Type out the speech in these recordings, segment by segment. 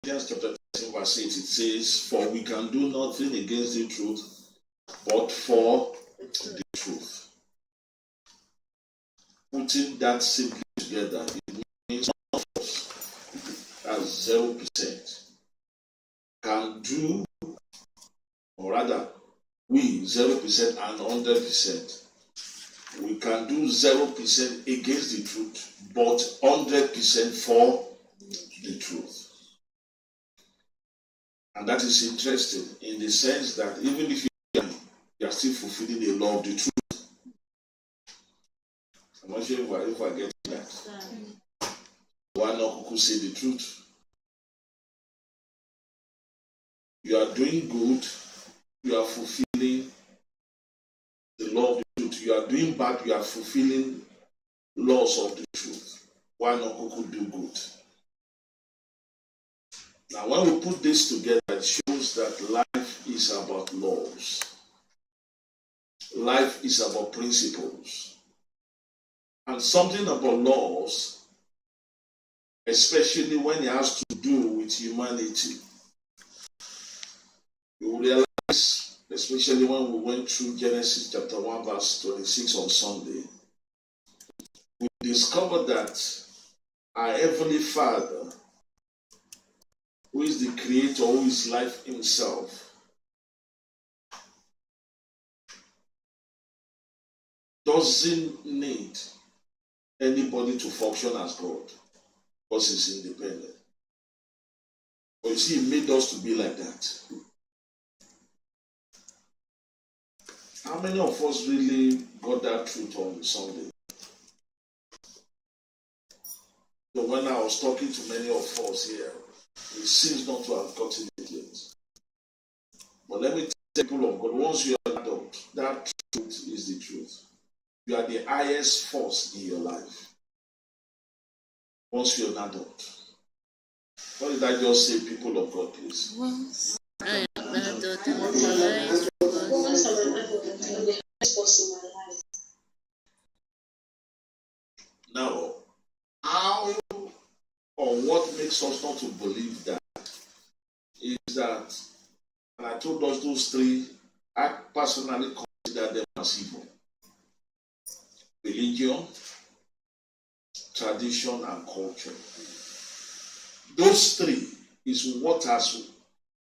Corinthians chapter 13 verse 8, it says, "For we can do nothing against the truth, but for the truth." Putting that simply together, it means none of us, that's 0%, can do, or rather, we 0% and 100%. We can do 0% against the truth, but 100% for the truth. And that is interesting in the sense that even if you are still fulfilling the law of the truth. I'm not sure if I get that. Why not who say the truth? You are doing good, you are fulfilling the law of the truth. You are doing bad, you are fulfilling laws of the truth. Why not who could do good? Now, when we put this together, it shows that life is about laws. Life is about principles. And something about laws, especially when it has to do with humanity, you will realize, especially when we went through Genesis chapter 1 verse 26 on Sunday, we discovered that our Heavenly Father, who is the creator, who is life himself, doesn't need anybody to function as God, because he's independent. But you see, he made us to be like that. How many of us really got that truth on Sunday? So when I was talking to many of us here, it seems not to have gotten it yet. But let me tell people of God, once you are an adult, that truth is the truth. You are the highest force in your life. Once you're an adult. What did I just say, people of God, please? Once I am an adult, I am the highest force. Once I'm an adult, I am the highest force in my life. Now, how or what makes us not to believe that is that, and I told us those three, I personally consider them as evil. Religion, tradition, and culture. Those three is what has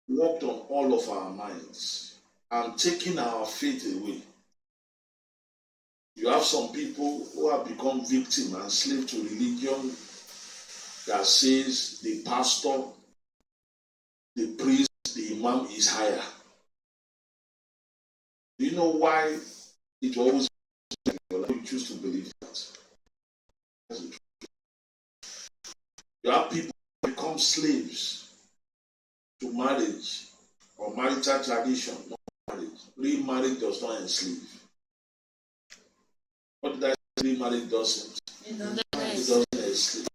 worked on all of our minds and taken our faith away. You have some people who have become victim and slave to religion that says the pastor, the priest, the imam is higher. Do you know why it will always be like that? You choose to believe that? That's the truth. You have people who become slaves to marriage or marital tradition, not marriage. Real marriage does not enslave. What did I say? Real marriage doesn't? It doesn't enslave.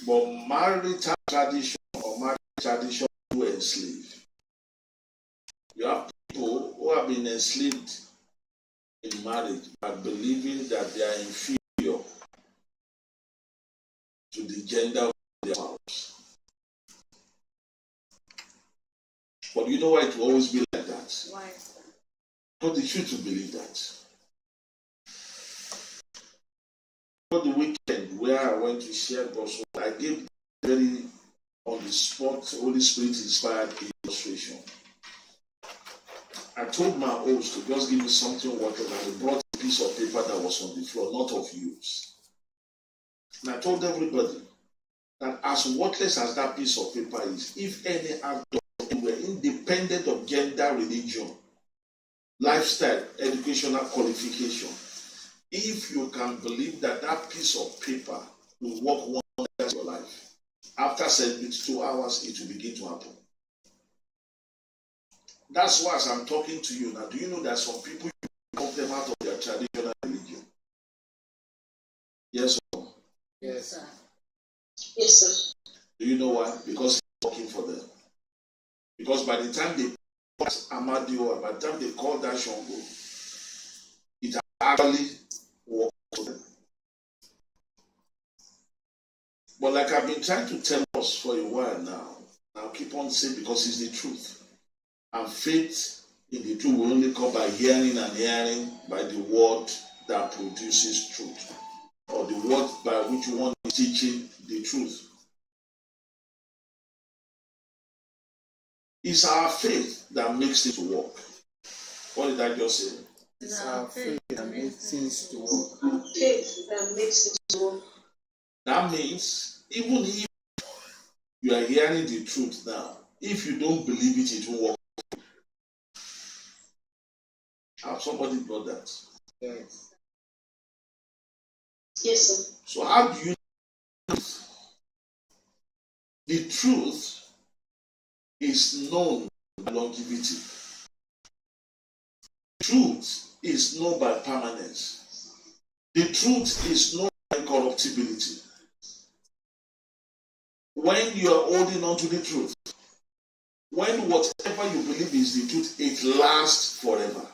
But marital tradition or marriage tradition do enslave. You have people who have been enslaved in marriage by believing that they are inferior to the gender of their spouse. But you know why it will always be like that? Why? Because they choose to believe that. For the weekend where I went to share gospel, I gave very on the spot Holy Spirit inspired illustration. I told my host to just give me something water, and he brought a piece of paper that was on the floor, not of use. And I told everybody that as worthless as that piece of paper is, if any adult were independent of gender, religion, lifestyle, educational qualification, if you can believe that that piece of paper will work wonders in your life, after 72 hours, it will begin to happen. That's why as I'm talking to you now, do you know that some people knock them out of their traditional religion? Yes or no? Yes, sir. Yes, sir. Do you know why? Because it's working for them. Because by the time they call Amadio, by the time they call that Shango, it actually works for them. But like I've been trying to tell us for a while now, I'll keep on saying because it's the truth. And faith in the truth will only come by hearing and hearing by the word that produces truth. Or the word by which one is teaching the truth. It's our faith that makes it work. What did I just say? It's our faith that makes things to work. Faith that makes it work. That means even if you are hearing the truth now, if you don't believe it, it won't work. Have somebody got that? Yes. Yes, sir. So how do you know the truth is known by longevity? Truth is known by permanence. The truth is known by corruptibility. When you are holding on to the truth, when whatever you believe is the truth, it lasts forever.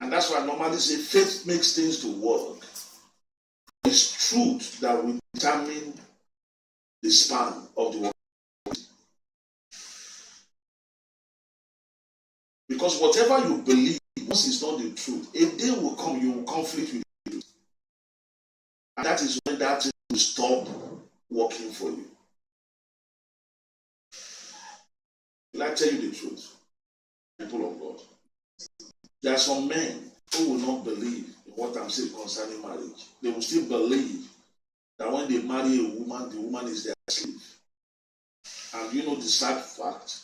And that's why I normally say faith makes things to work. It's truth that will determine the span of the work. Because whatever you believe, once it's not the truth, a day will come, you will conflict with the truth. And that is when that thing will stop working for you. Will I tell you the truth? People of God. There are some men who will not believe in what I'm saying concerning marriage. They will still believe that when they marry a woman, the woman is their slave. And you know the sad fact,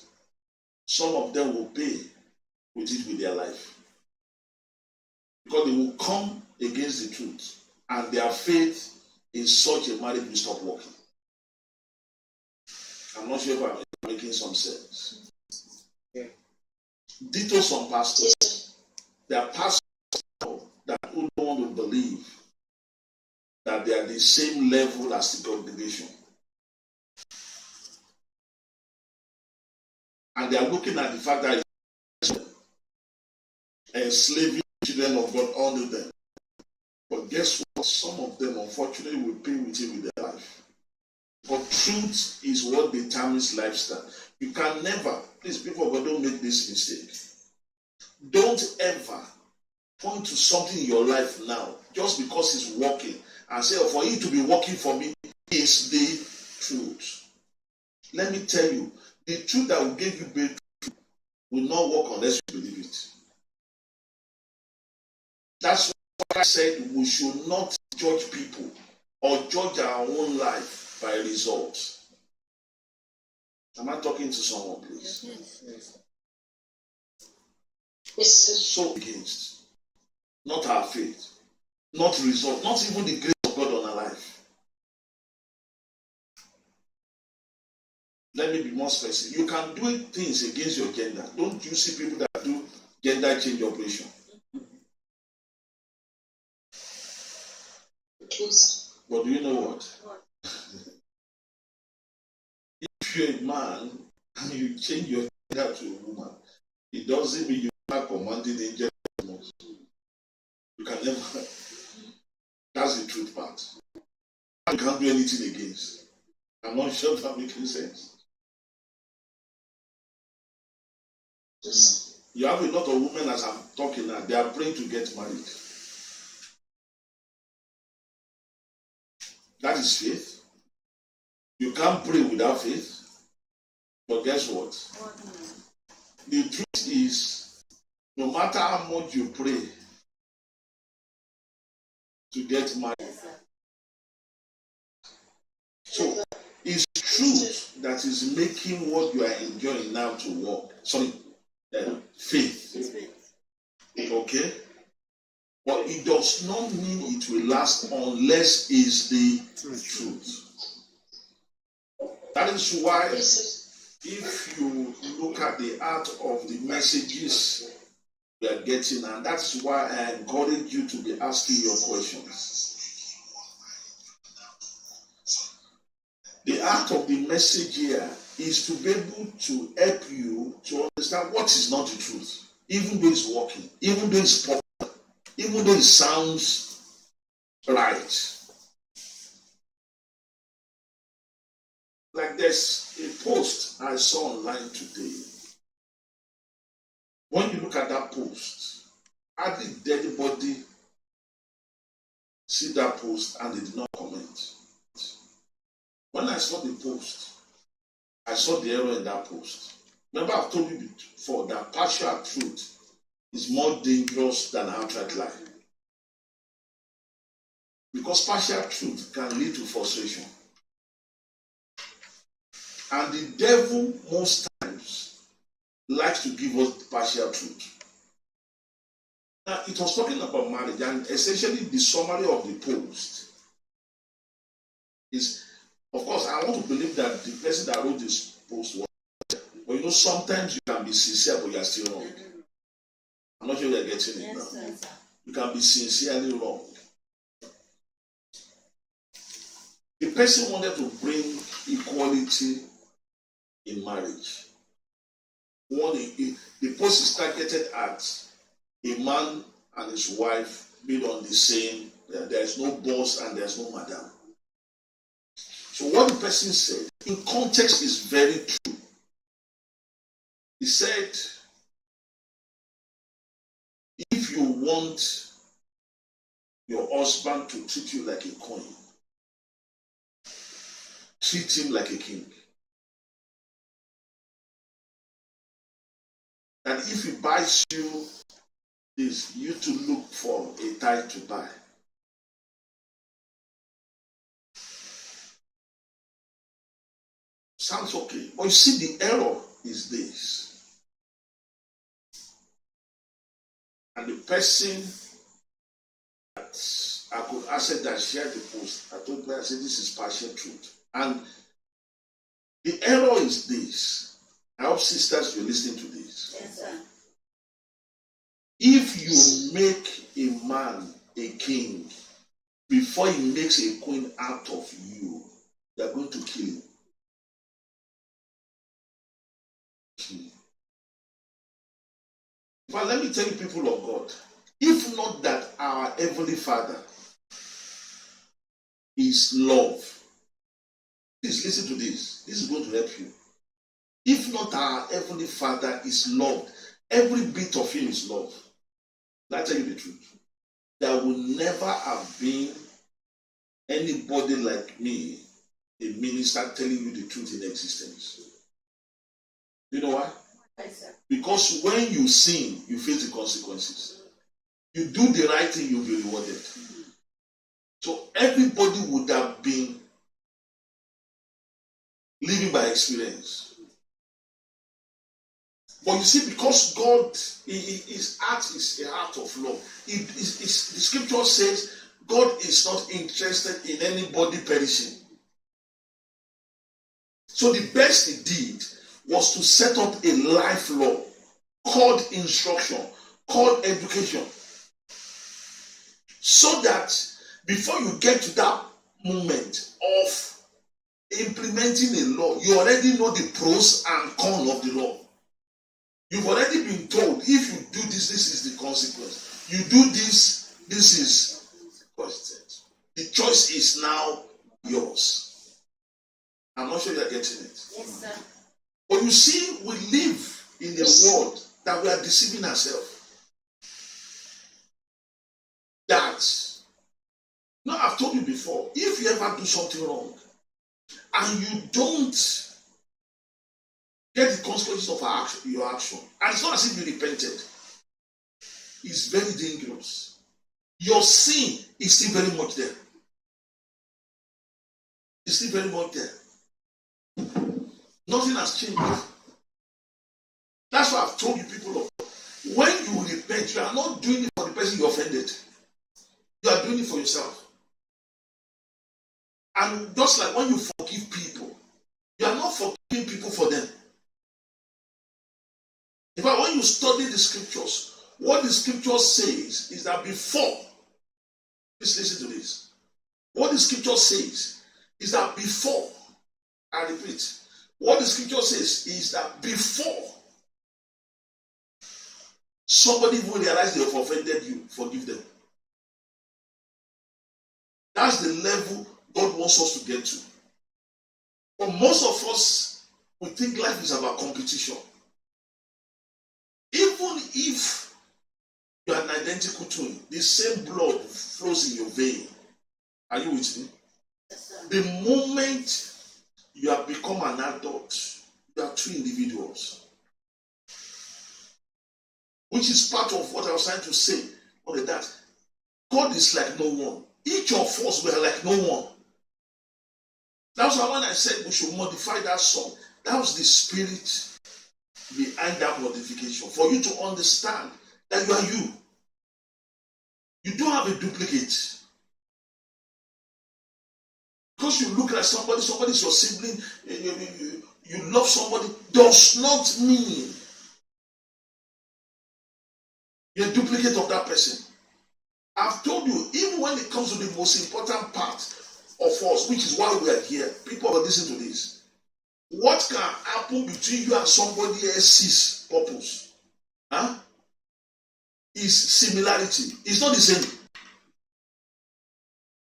some of them will pay with it with their life. Because they will come against the truth. And their faith in such a marriage will stop working. I'm not sure if I'm making some sense. Yeah. Ditto some pastors. There are pastors that who don't want to believe that they are the same level as the congregation. And they are looking at the fact that enslaving children of God under them. But guess what? Some of them, unfortunately, will pay with it with their life. But truth is what determines lifestyle. You can never, please, people of God, don't make this mistake. Don't ever point to something in your life now just because it's working and say, oh, for it to be working for me is the truth. Let me tell you, the truth that will give you breakthrough will not work unless you believe it. That's why I said we should not judge people or judge our own life by results. Am I talking to someone, please? Yes. Yes, sir. So against, not our faith, not result, not even the grace of God on our life. Let me be more specific. You can do things against your gender. Don't you see people that do gender change operation? Yes. But do you know what? If you're a man and you change your gender to a woman, it doesn't mean you are commanding the angel. You can never. That's the truth part. You can't do anything against. I'm not sure if that making sense. Yes. You have a lot of women as I'm talking now, they are praying to get married. That is faith. You can't pray without faith. But guess what? The truth is, no matter how much you pray to get married, so it's truth that is making what you are enjoying now to work. Sorry, faith. Okay? But it does not mean it will last unless it's the truth. That is why if you look at the art of the messages we are getting, and that's why I encourage you to be asking your questions. The art of the message here is to be able to help you to understand what is not the truth, even though it's working, even though it's popular, even though it sounds right. Like there's a post I saw online today. When you look at that post, hardly did anybody see that post and they did not comment. When I saw the post, I saw the error in that post. Remember, I've told you before that partial truth is more dangerous than outright lie. Because partial truth can lead to frustration. And the devil most times likes to give us partial truth. Now, it was talking about marriage, and essentially the summary of the post is, of course, I want to believe that the person that wrote this post was, but you know, sometimes you can be sincere, but you are still wrong. I'm not sure you're getting it now. Sir. You can be sincerely wrong. The person wanted to bring equality in marriage. The post is targeted at a man and his wife being on the same, there is no boss and there's no madam. So what the person said, in context, is very true. He said, if you want your husband to treat you like a queen, treat him like a king. And if he buys you this, you to look for a tie to buy. Sounds okay. But you see, the error is this. And the person that I said that shared the post, I told her, I said, this is partial truth. And the error is this. I hope sisters, you're listening to this. Yes, sir. If you make a man a king before he makes a queen out of you, they're going to kill him. But let me tell you, people of God, if not that our Heavenly Father is love, please listen to this. This is going to help you. If not our Heavenly Father is love, every bit of him is love. I'll tell you the truth. There will never have been anybody like me, a minister, telling you the truth in existence. You know why? Yes, sir. Because when you sin, you face the consequences. You do the right thing, you'll be rewarded. So everybody would have been living by experience. But you see, because God, his heart is a heart of love. The scripture says God is not interested in anybody perishing. So the best he did was to set up a life law called instruction, called education. So that before you get to that moment of implementing a law, you already know the pros and cons of the law. You've already been told, if you do this, this is the consequence. You do this, this is the consequence. The choice is now yours. I'm not sure you're getting it. Yes, sir. But you see, we live in a world that we are deceiving ourselves. That, now I've told you before, if you ever do something wrong and you don't get the consequences of your action, and it's not as if you repented, it's very dangerous. Your sin is still very much there. It's still very much there. Nothing has changed. That's why I've told you, people of God, when you repent, you are not doing it for the person you offended. You are doing it for yourself. And just like when you forgive people, you are not forgiving people for them. In fact, when you study the scriptures, what the scripture says is that before, please listen to this. What the scripture says is that before, I repeat, what the scripture says is that before somebody will realize they have offended you, forgive them. That's the level God wants us to get to. But But most of us, we think life is about competition. Even if you are an identical twin, the same blood flows in your vein. Are you with me? The moment you have become an adult, you are two individuals. Which is part of what I was trying to say. That God is like no one. Each of us were like no one. That's why when I said we should modify that song, that was the spirit behind that modification. For you to understand that you are you. You don't have a duplicate. Because you look like somebody is your sibling, you love somebody, does not mean you're a duplicate of that person. I've told you, even when it comes to the most important part of us, which is why we are here, people will listen to this. What can happen between you and somebody else's purpose? Is similarity. It's not the same.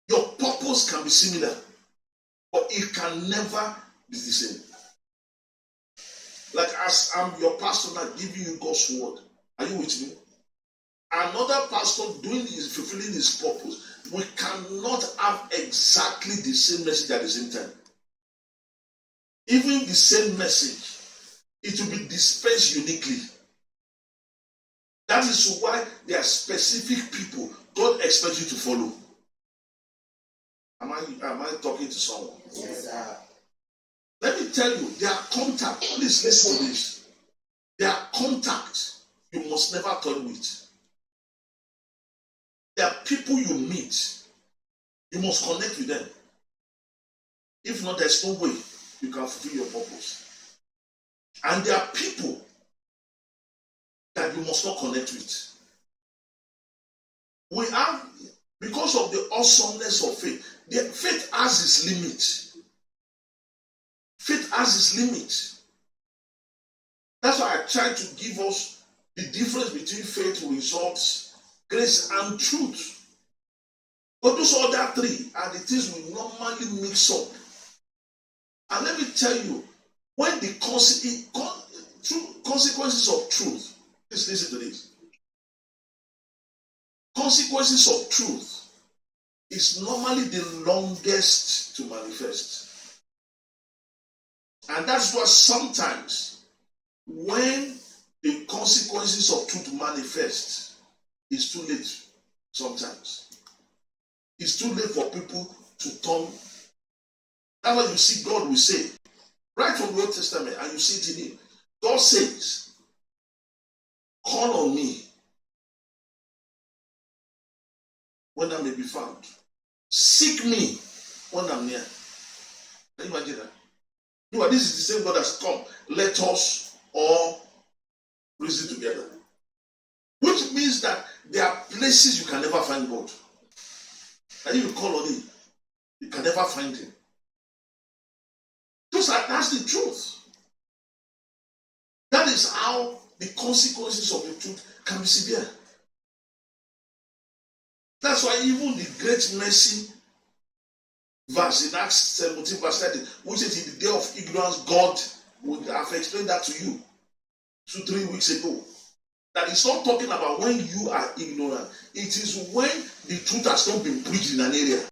Your purpose can be similar, but it can never be the same. Like as I'm your pastor now giving you God's word. Are you with me? Another pastor fulfilling his purpose. We cannot have exactly the same message at the same time. Even the same message, it will be dispensed uniquely. That is why there are specific people God expects you to follow. Am I talking to someone? Yes, sir. Let me tell you, their contact, please listen to this. Their contact, you must never toy with. There are people you meet, you must connect with them. If not, there's no way you can fulfill your purpose. And there are people that you must not connect with. We have, because of the awesomeness of faith, faith has its limit. Faith has its limit. That's why I try to give us the difference between faith, results, grace, and truth. But those other three are the things we normally mix up. And let me tell you, when the consequences of truth, please listen to this. Consequences of truth is normally the longest to manifest. And that's why sometimes when the consequences of truth manifest, it's too late. Sometimes it's too late for people to turn. That's why you see God will say, right from the Old Testament, and you see it in him. God says, call on me when I may be found. Seek me when I'm near. Can you imagine that? This is the same God that's come. Let us all reason together. Which means that there are places you can never find God. And if you call on him, you can never find him. That's the truth. That is how the consequences of the truth can be severe. That's why even the great mercy verse in Acts 17 verse 30, which says in the day of ignorance, God would have explained that to you 2-3 weeks ago. That is not talking about when you are ignorant. It is when the truth has not been preached in an area.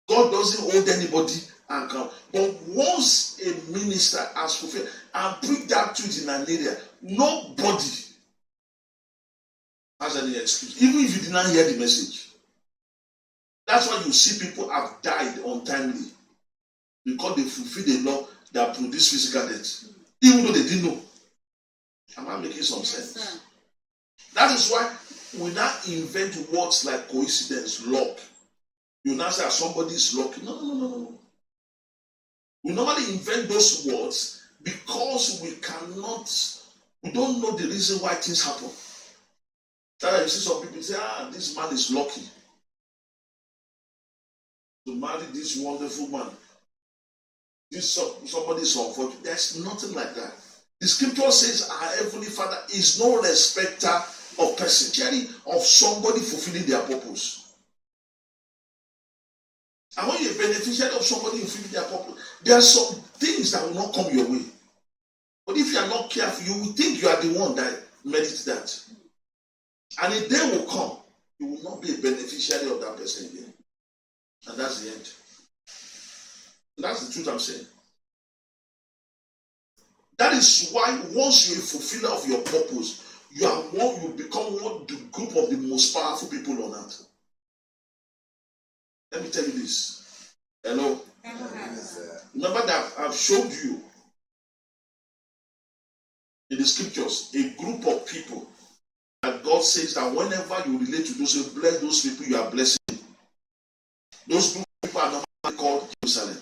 God doesn't hold anybody account. But once a minister has fulfilled and preached that truth in an area, nobody has any excuse. Even if you did not hear the message. That's why you see people have died untimely. Because they fulfilled the law that produced physical death. Even though they didn't know. Am I making some sense? That is why we now invent words like coincidence, luck. You now say somebody is lucky. No. We normally invent those words because we don't know the reason why things happen. That's why you see some people say, this man is lucky to marry this wonderful man. Somebody is unfortunate. There's nothing like that. The scripture says our Heavenly Father is no respecter of person, of somebody fulfilling their purpose. And when you're a beneficiary of somebody fulfilling their purpose, there are some things that will not come your way. But if you are not careful, you will think you are the one that merits that. And a day will come, you will not be a beneficiary of that person again. And that's the end. And that's the truth I'm saying. That is why once you're a fulfiller of your purpose, you become the group of the most powerful people on earth. Let me tell you this. Hello? Remember that I've showed you in the scriptures a group of people that God says that whenever you relate to those, you bless those people you are blessing. Those group of people are normally called Jerusalem.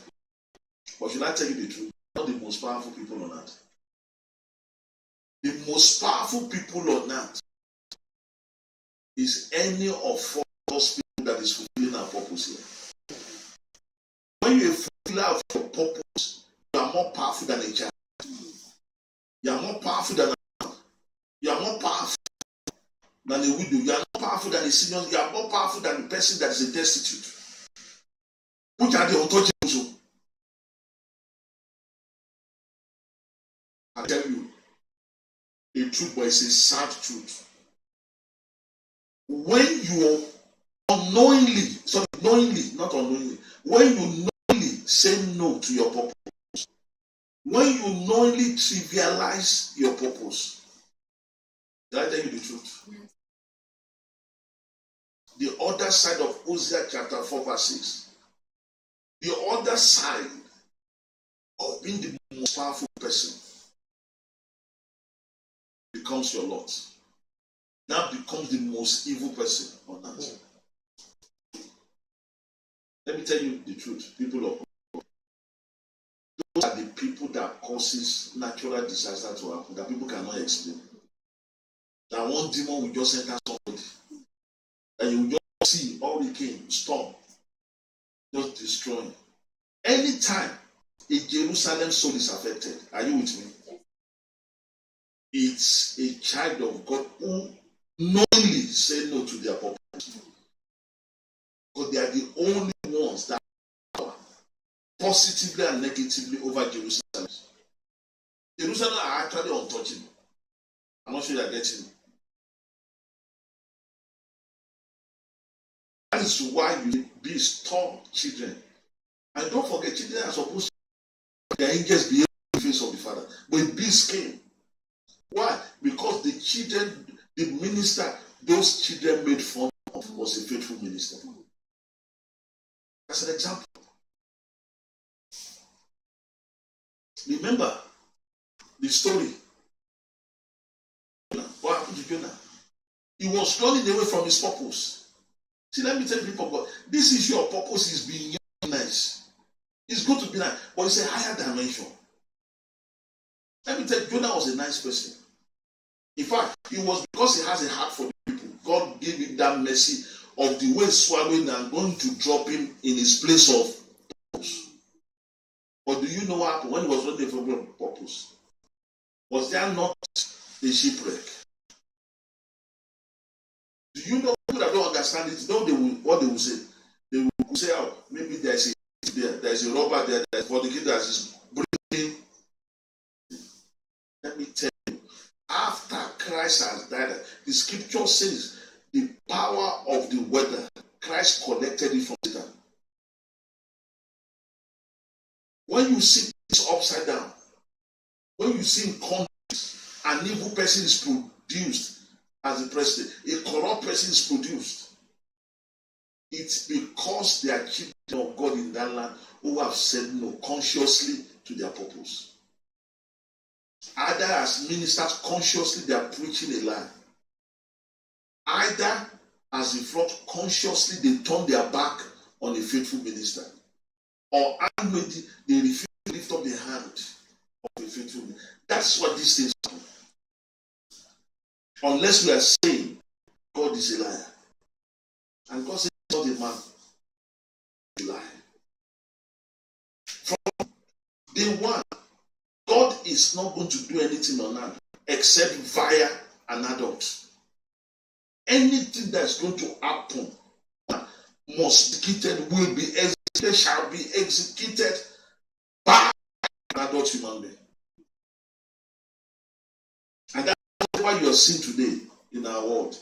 But should I tell you the truth? Not the most powerful people on earth. The most powerful people on earth is any of those people that is fulfilling our purpose here. When you're a fulfiller of your purpose, you are more powerful than a child. You are more powerful than a man. You are more powerful than a widow. You are more powerful than a senior. You are more powerful than the person that is a destitute. Which are the untouchables? I tell you a truth, but it's a sad truth. When you when you knowingly say no to your purpose, when you knowingly trivialize your purpose, did I tell you the truth? The other side of Hosea chapter 4 verse 6, the other side of being the most powerful person becomes your lot. Now becomes the most evil person on earth. Let me tell you the truth, people of God. Those are the people that causes natural disaster to happen that people cannot explain. That one demon will just enter somebody, and you will just see hurricane, storm, just destroying. Anytime a Jerusalem soul is affected, are you with me? It's a child of God who knowingly say no to their purpose. Because they are the only ones that are positively and negatively over Jerusalem. Jerusalem are actually untouchable. I'm not sure you are getting it. That is why you be strong children. And don't forget, children are supposed to be their angels behave in the face of the Father. But beasts came. Why? Because the children, the minister, those children made fun of was a faithful minister. That's an example. Remember the story. What happened to Jonah? He was running away from his purpose. See, let me tell you, people, God, this issue of purpose is being nice. It's good to be nice, but it's a higher dimension. Let me tell you, Jonah was a nice person. In fact, it was because he has a heart for the people. God gave him that mercy of the way swallowing and going to drop him in his place of purpose. But do you know what happened when he was running from purpose? Was there not a shipwreck? Do you know people that don't understand it? Know what they will say? They will say, oh, maybe there's a robber there, there's for the kid that is breathing. Let me tell you, after Christ has died, the scripture says the power of the weather, Christ collected it from Satan. When you see this upside down, when you see in countries, an evil person is produced as the president, a corrupt person is produced. It's because they are children of God in that land who have said no consciously to their purpose. Either as ministers, consciously they are preaching a lie. Either as a flock, consciously they turn their back on a faithful minister. Or unwittingly they refuse to lift up the hand of a faithful minister. That's what these things happen. Unless we are saying God is a liar. And God says not a man. A lie. From day one, God is not going to do anything on earth except via an adult. Anything that's going to happen must be treated, will be they shall be executed by an adult human being. And that's why you are seeing today in our world.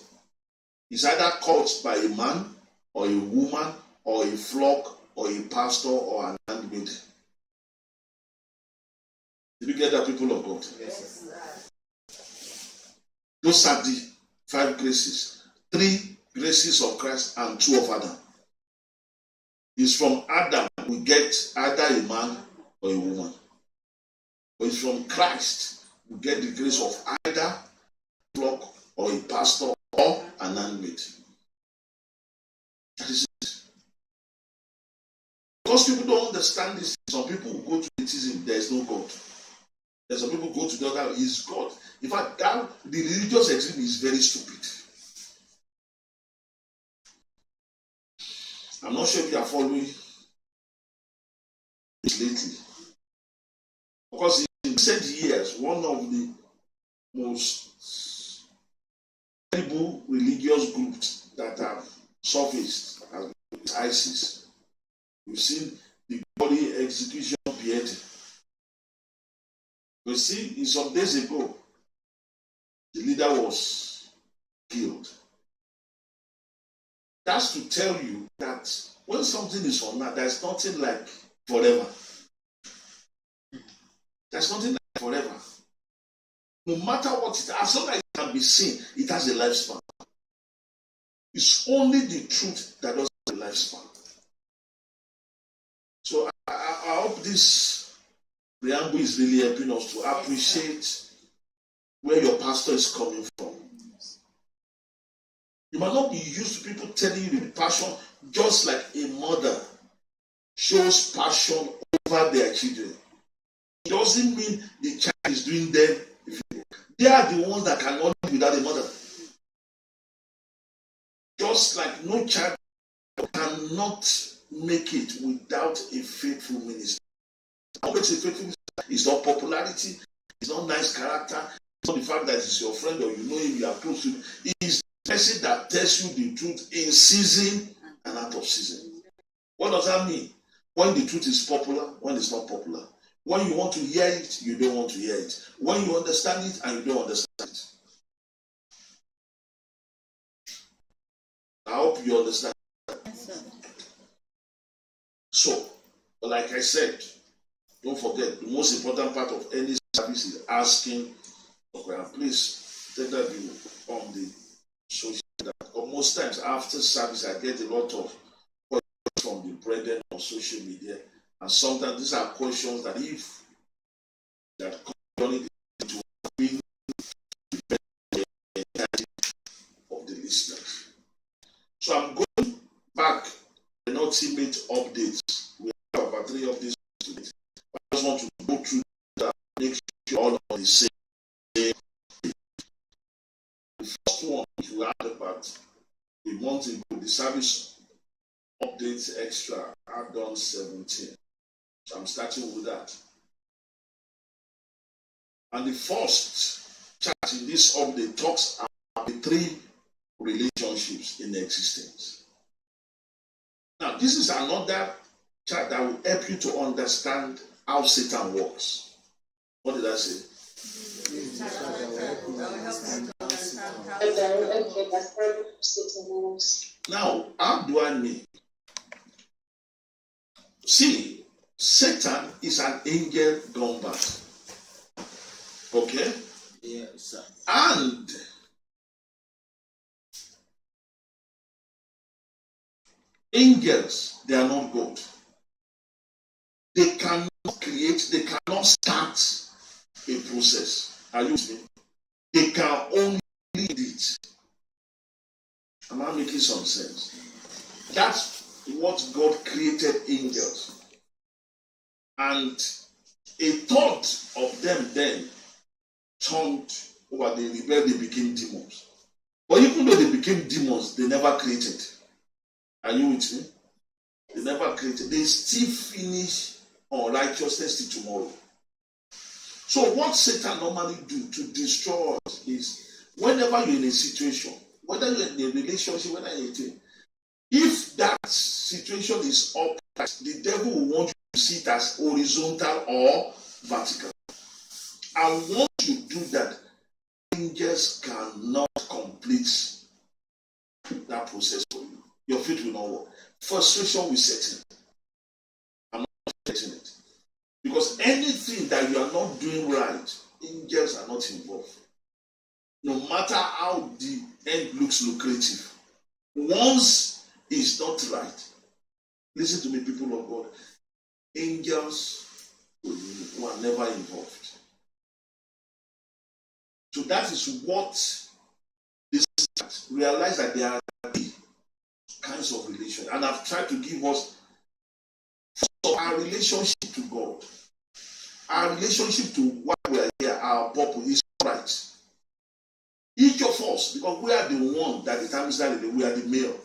It's either caused by a man or a woman or a flock or a pastor or an handmaid. Did you get that, people of God? Yes, sir. Those are the 5 graces. 3 graces of Christ and 2 of Adam. It's from Adam we get either a man or a woman. But it's from Christ we get the grace of either a flock or a pastor or an handmaid. That is it. Because people don't understand this. Some people go to atheism, there is no God. There's some people go to the other, is God. In fact, the religious extreme is very stupid. I'm not sure if you are following it lately. Because in recent years, one of the most terrible religious groups that have surfaced is ISIS. We've seen the body execution beheading. We see in some days ago, the leader was killed. That's to tell you that when something is on that, there's nothing like forever. There's nothing like forever. No matter what it is, as long as it can be seen, it has a lifespan. It's only the truth that doesn't have a lifespan. So I hope this preamble is really helping us to appreciate where your pastor is coming from. You might not be used to people telling you the passion, just like a mother shows passion over their children. It doesn't mean the child is doing them. They are the ones that cannot live without a mother. Just like no child cannot make it without a faithful minister. What makes a faithful minister is not popularity, it's not nice character, it's not the fact that it's your friend or you know him, you are close to him. It is the person that tells you the truth in season and out of season. What does that mean? When the truth is popular, when it's not popular. When you want to hear it, you don't want to hear it. When you understand it and you don't understand it. I hope you understand. So, like I said, don't forget, the most important part of any service is asking, okay, please take that view on the social media. Most times after service, I get a lot of questions from the brethren on social media. And sometimes these are questions that if that community to be the entirety of the listeners. So I'm going back the ultimate updates. We have about 3 updates today. I just want to go through that, make sure all on the same. The first one, which we had about a month ago, the service updates extra, I've done 17. So I'm starting with that. And the first chart in this update talks about the 3 relationships in existence. Now, this is another chart that will help you to understand how Satan works. What did I say? Now, how do I mean? See, Satan is an angel gone bad. Okay? Yes, sir. And angels, they are not God. They cannot create, they cannot start a process. Are you with me? They can only lead it. Am I making some sense? That's what God created angels. And a third of them then turned over, they rebelled, they became demons. But even though they became demons, they never created. Are you with me? They never created. They still finish on righteousness till tomorrow. So what Satan normally do to destroy us is whenever you're in a situation, whether you're in a relationship, whether you're in If that situation is upright, the devil will want you to see it as horizontal or vertical. And once you do that, angels cannot complete that process for you. Your faith will not work. Frustration will set in. I'm not getting it. Because anything that you are not doing right, angels are not involved. No matter how the end looks lucrative, once it's not right, listen to me, people of God, angels were never involved. So that is what this realize, that there are three kinds of relation. And I've tried to give us our relationship to God, our relationship to why we are here, our purpose is right. Each of us, because we are the one that determines that we are the male.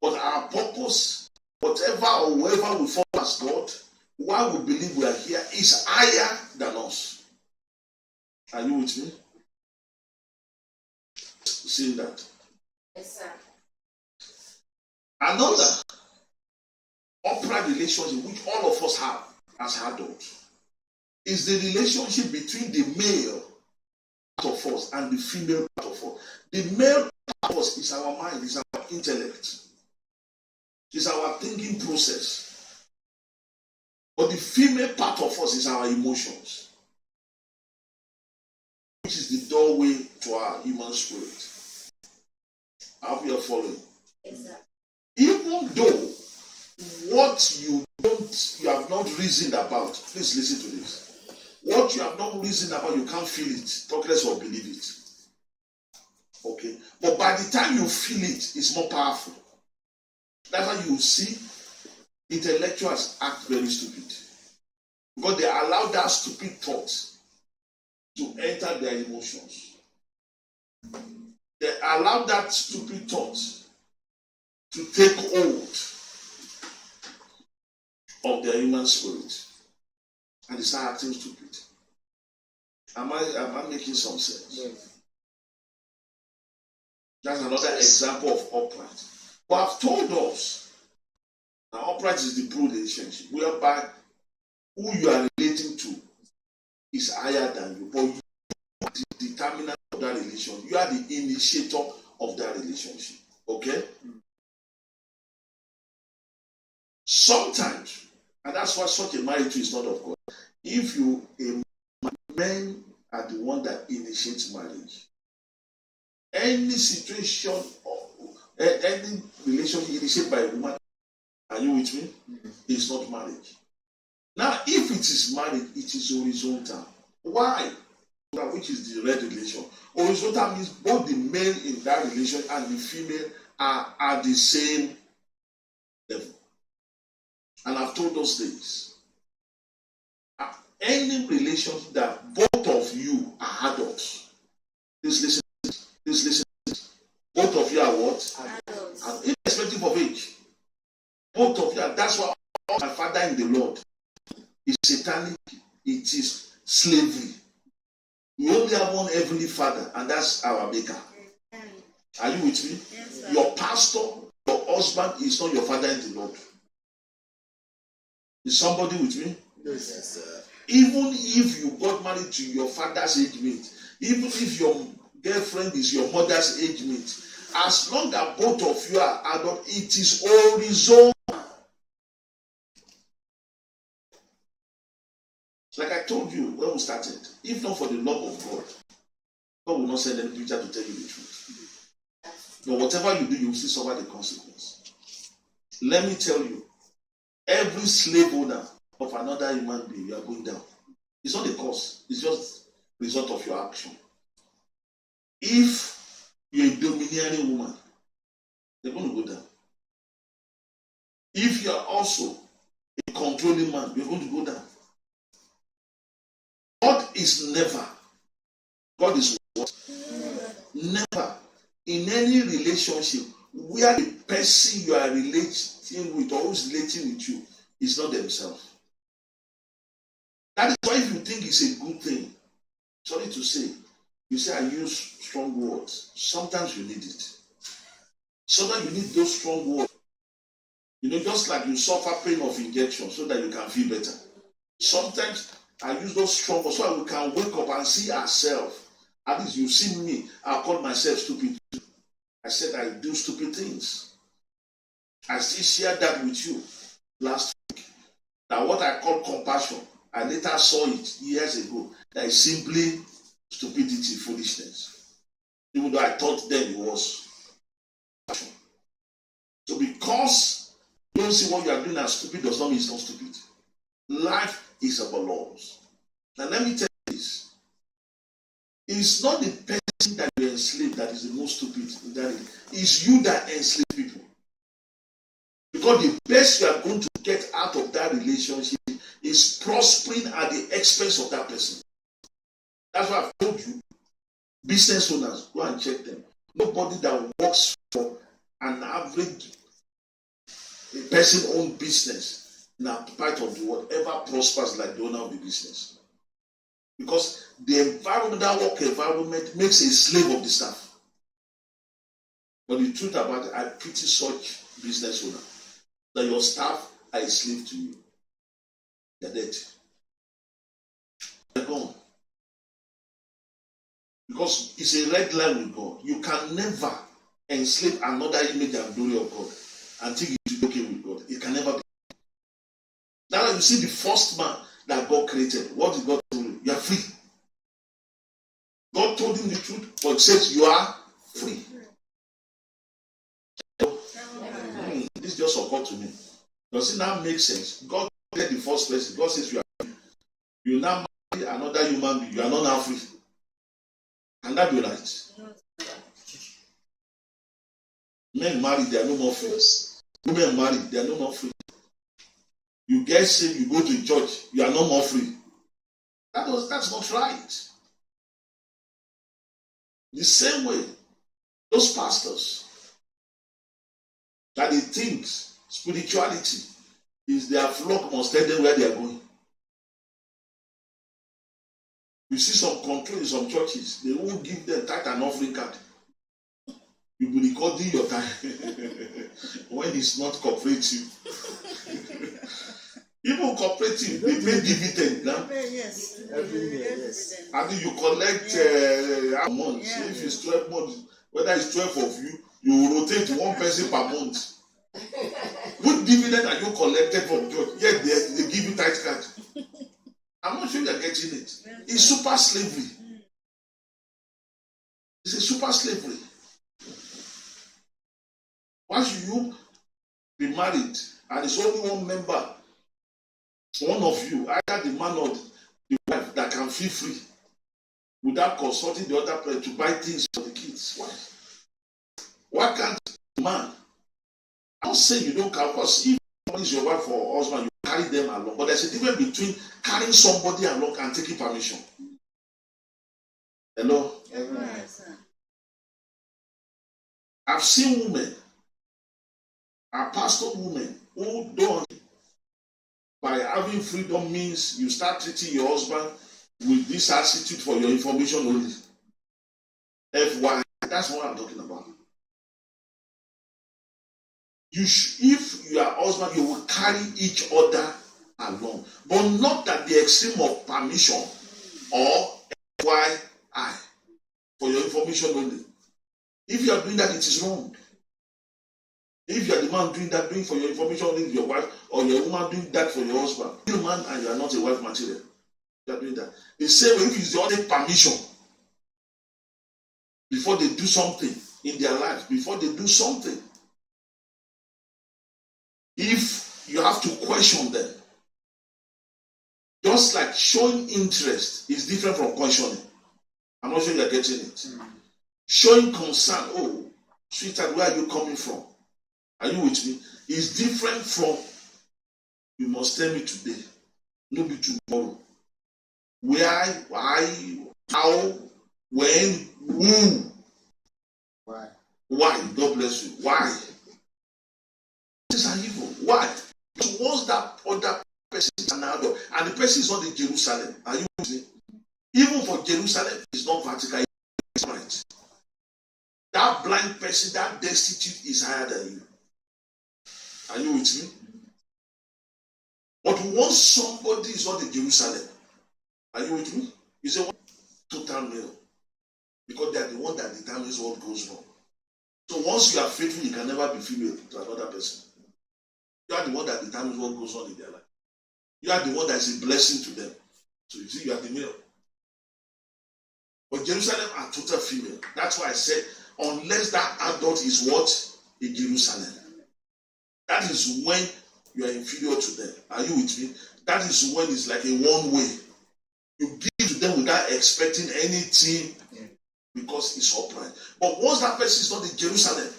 But our purpose, whatever or wherever we fall as God, why we believe we are here is higher than us. Are you with me? Seeing that? Yes, sir. Another upright relationship which all of us have as adults is the relationship between the male part of us and the female part of us. The male part of us is our mind, is our intellect, is our thinking process. But the female part of us is our emotions, which is the doorway to our human spirit. I hope you are following. Yes, sir. Even though what you have not reasoned about, please listen to this. What you have not reasoned about, you can't feel it, talk less or believe it. Okay? But by the time you feel it, it's more powerful. That's why you see intellectuals act very stupid. Because they allow that stupid thought to enter their emotions. They allow that stupid thought to take hold of their human spirit. And they start acting stupid. Am I making some sense? Yes. That's another example of upright. But I've told us that upright is the true relationship, whereby who you are relating to is higher than you. But you are the determinant of that relation. You are the initiator of that relationship. Okay? Sometimes, and that's why such a marriage is not of God. If men are the one that initiates marriage, any situation or any relationship initiated by a woman, are you with me? It's not marriage. Now, if it is marriage, it is horizontal. Why? Which is the red relation. Horizontal means both the male in that relation and the female are at the same level. And I've told those things. Any relationship that both of you are adults. Please listen. Both of you are what? Adults. And irrespective of age. Both of you are. That's why my father in the Lord is satanic. It is slavery. We only have one heavenly father, and that's our maker. Are you with me? Yes, sir. Your pastor, your husband is not your father in the Lord. Is somebody with me? Yes, sir. Even if you got married to your father's age mate, even if your girlfriend is your mother's age mate, as long as both of you are adult, it is horizontal. Like I told you when we started, if not for the love of God, God will not send any preacher to tell you the truth. But whatever you do, you will still suffer the consequence. Let me tell you, every slave owner of another human being, you are going down. It's not the cause, it's just the result of your action. If you're a domineering woman, you're going to go down. If you're also a controlling man, you're going to go down. God is what? Never in any relationship where the person you are relating with or who's relating with you is not themselves. That is why if you think it's a good thing, sorry to say, you say I use strong words. Sometimes you need it. Sometimes you need those strong words Just like you suffer pain of injection so that you can feel better. Sometimes I use those strong so that we can wake up and see ourselves. At least you see me, I call myself stupid. I said I do stupid things. I still shared that with you last week. That what I call compassion, I later saw it years ago. That is simply stupidity, foolishness. Even though I thought then it was passion. So because you don't see what you are doing as stupid does not mean it's not stupid. Life is about laws. Now let me tell you this. It's not the person that you enslave that is the most stupid. It's you that enslave people. Because the best you are going to get out of that relationship is prospering at the expense of that person. That's why I've told you, business owners, go and check them. Nobody that works for an average person-owned business in a part of the world ever prospers like the owner of the business. Because the environment, that work environment, makes a slave of the staff. But the truth about it, I pity such business owner that your staff are a slave to you. They're dead. They're gone. Because it's a red line with God. You can never enslave another image and glory of God until you is okay with God. It can never be. Now you see the first man that God created. What did God tell him? You are free. God told him the truth, but it says you are free. This just occurred to me. Does it now make sense? God created the first person. God says you are free. You now marry another human being. You are not now free. Can that be right? Men married, they are no more free. Women married, they are no more free. You get saved, you go to church, you are no more free. That's not right. The same way, those pastors that they think spirituality is their flock must tell them where they are going. You see some control in some churches, they won't give them tithe and offering card. You will be recording your time when it's not cooperative. Even cooperative, they pay dividend now. Yes. Every year, yes. And you collect a month. Yeah. If it's 12 months, whether it's 12 of you, you will rotate one person per month. What dividend are you collected from church? Yet they give you tithe card. I'm not sure you're getting it. It's super slavery. It's a super slavery. Why should you be married and it's only one member, one of you, either the man or the wife, that can feel free without consulting the other person to buy things for the kids? Why? Why can't the man? I'm not saying you don't care, because if somebody is your wife or husband, you carry them along. But there's a difference between carrying somebody along and taking permission. Hello? Yes. I've seen women, a pastor women, who don't, by having freedom means you start treating your husband with this attitude for your information only. FY, that's what I'm talking about. If you are husband, you will carry each other along, but not at the extreme of permission or FYI, for your information only. If you are doing that, it is wrong. If you are the man doing that, doing for your information only, your wife, or your woman doing that for your husband, you're a man and you are not a wife material. You are doing that. The same way, if it's the only permission before they do something in their life, before they do something, if you have to question them, just like showing interest is different from questioning. I'm not sure you're getting it. Showing concern, oh, sweetheart, where are you coming from? Are you with me? It's different from, you must tell me today, no be tomorrow. Where, why, how, when, who. Why? Why? God bless you. Why? These are evil. Why? Because once that other person is an adult, and the person is not in Jerusalem, are you with me? Even for Jerusalem, it's not vertical, it's right. That blind person, that destitute is higher than you. Are you with me? But once somebody is not in Jerusalem, are you with me? It's a total male. Because they are the one that determines what goes wrong. So once you are faithful, you can never be female to another person. You are the one that determines what goes on in their life. You are the one that is a blessing to them. So you see, you are the male. But Jerusalem are total female. That's why I said, unless that adult is what? In Jerusalem. That is when you are inferior to them. Are you with me? That is when it's like a one way. You give to them without expecting anything because it's upright. But once that person is not in Jerusalem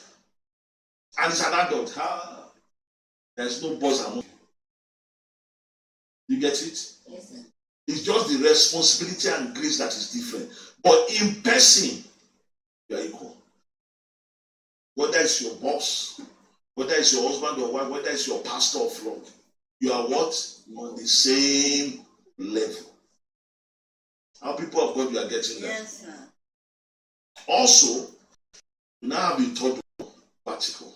and is an adult, there's no boss among you. You get it? Yes, sir. It's just the responsibility and grace that is different. But in person, you are equal. Whether it's your boss, whether it's your husband or wife, whether it's your pastor or flock, you are what? On the same level. How people of God, you are getting that? Yes, sir. Also, now have been taught vertical.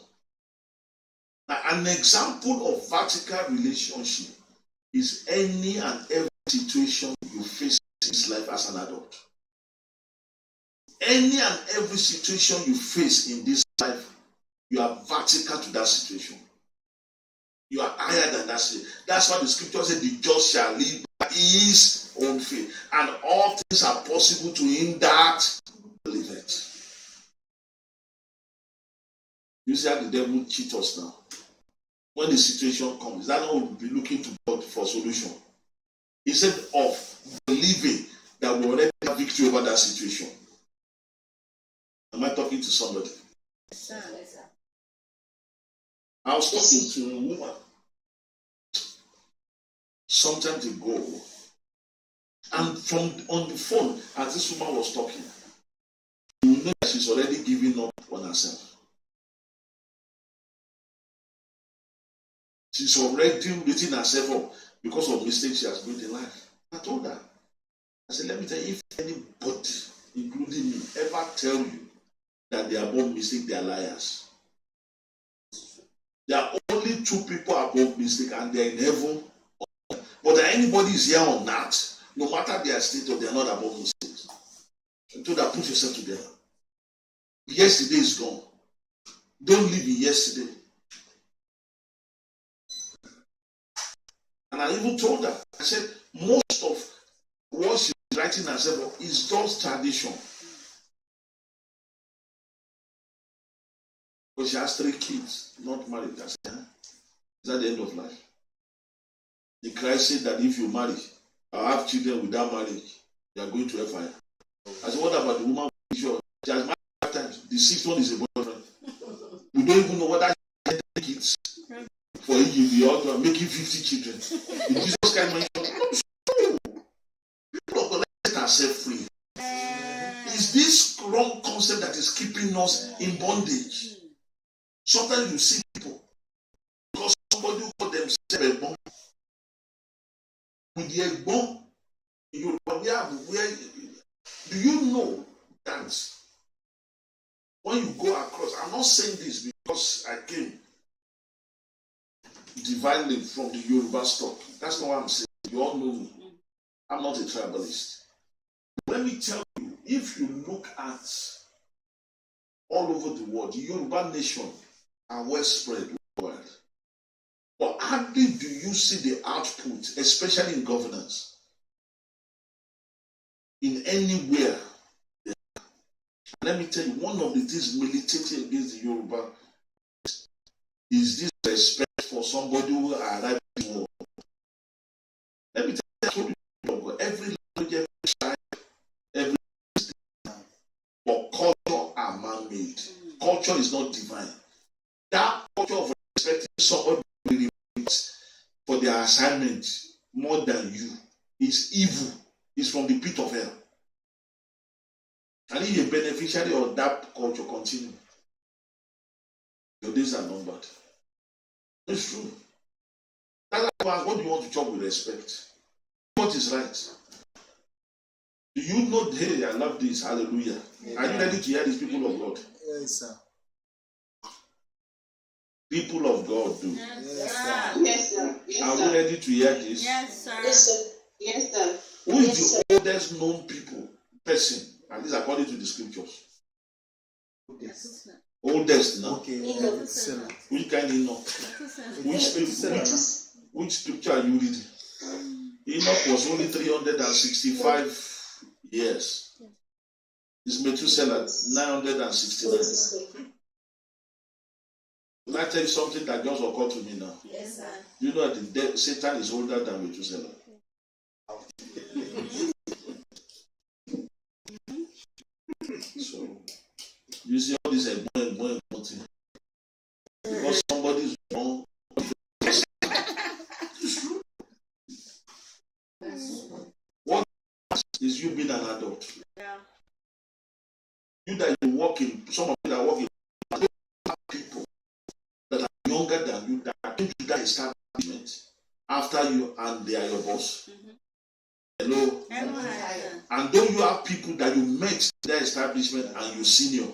Now, an example of vertical relationship is any and every situation you face in this life as an adult. Any and every situation you face in this life, you are vertical to that situation. You are higher than that situation. That's why the scripture said, the just shall live by his own faith. And all things are possible to him that believeth. You see how the devil cheats us now. When the situation comes, is that not we'll be looking to God for solution? Instead of believing that we already have victory over that situation. Am I talking to somebody? Yes, sir. Yes, sir. I was talking to a woman sometime ago, and from on the phone, as this woman was talking, you know that she's already giving up on herself. She's already written herself up because of mistakes she has made in life. I told her, I said, let me tell you, if anybody, including me, ever tell you that they are above mistake, they are liars. There are only two people above mistake, and they are in heaven. But that anybody is here on earth, no matter their state or they are not above mistakes. I told her, put yourself together. Yesterday is gone. Don't live in yesterday. And I even told her, I said, most of what she's writing herself is just tradition. But she has 3 kids, not married. I said, huh? Is that the end of life? The Christ said that if you marry or have children without marriage, you are going to hellfire. I said, what about the woman? She has married 5 times. The 6th one is a boyfriend. We don't even know whether she has 10 kids. For Egypt, the other one making 50 children. In Jesus Christ, people of God, let's set ourselves free. Is this wrong concept that is keeping us in bondage? Sometimes you see people, because somebody who called themselves a bomb, with the bomb, do you know that when you go across, I'm not saying this because I came divinely from the Yoruba stock. That's not what I'm saying. You all know me. I'm not a tribalist. Let me tell you, if you look at all over the world, the Yoruba nation are well spread worldwide. But hardly do you see the output, especially in governance, in anywhere. Let me tell you, one of the things militating against the Yoruba is this respect for somebody who arrived in the world. Let me tell you, every language, every tribe, every but culture are man-made. Culture is not divine. That culture of respecting somebody for their assignment more than you is evil. It's from the pit of hell. And if you're a beneficiary of that culture, continue. Your days are numbered. It's true. That's why, what do you want to chop with respect? What is right? Do you know, hey, I love this, hallelujah. Yeah. Are you ready to hear these people of God? Yes, sir. People of God do. Yes, sir. Yes, sir. Yes, Are we sir. ready to hear this? Yes, sir. Yes, sir. Yes, sir. Who is the oldest known person, at least according to the scriptures? Yes. Oldest now. Okay. Seller. Which kind Enoch? Which scripture are you reading? Enoch was only 365 years. It's Methuselah 969. Will I tell you something that just occurred to me now? Yes, sir. You know that Satan is older than Methuselah. So you see all this thing. Because somebody is wrong. What is you being an adult? Yeah. You that you walk in, some of you that walk in people that are younger than you that came to that establishment after you and they are your boss. Hello? Hello. And don't you have people that you met in that establishment and you senior?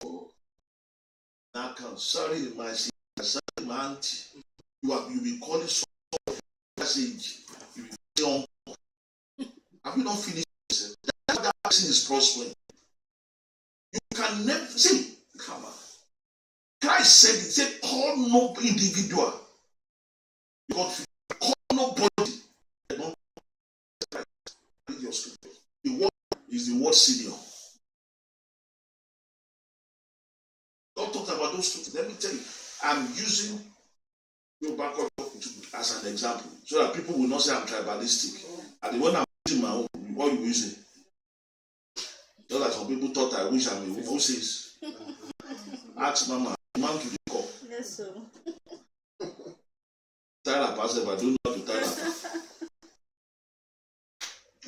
Oh, now come. Sorry, my sister, sorry, my auntie. You be calling someone that age. You be saying, have you not finished? That person is prospering. You can never see. Come on. Christ said it. Said, call no individual. God, call nobody. Don't read your scripture. The word is the word senior. Don't talk about those two. Let me tell you, I'm using your backup as an example so that people will not say I'm tribalistic. And when I'm using my own, what you using? Just like some people thought I wish I'm a who says. Ask Mama, man to the call. Yes, sir. Tyler Pastor, but I don't know how to Tyler.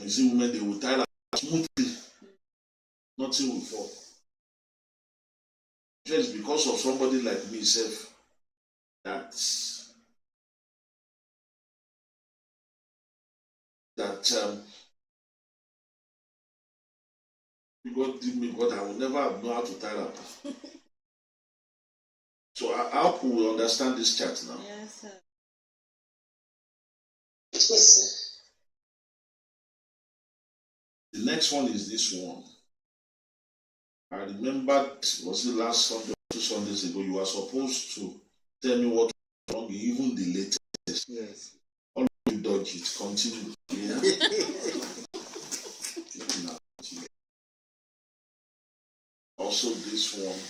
You see, women, they will Tyler smoothly. Nothing will fall. Just because of somebody like me, self, that God give me God, I will never know how to tie up. So I hope we will understand this chat now. Yes, sir. Yes, sir. The next one is this one. I remembered, was it last Sunday or 2 Sundays ago, you were supposed to tell me what was wrong, even the latest. Yes. All you dodge it, continue. Yeah. Also, this one,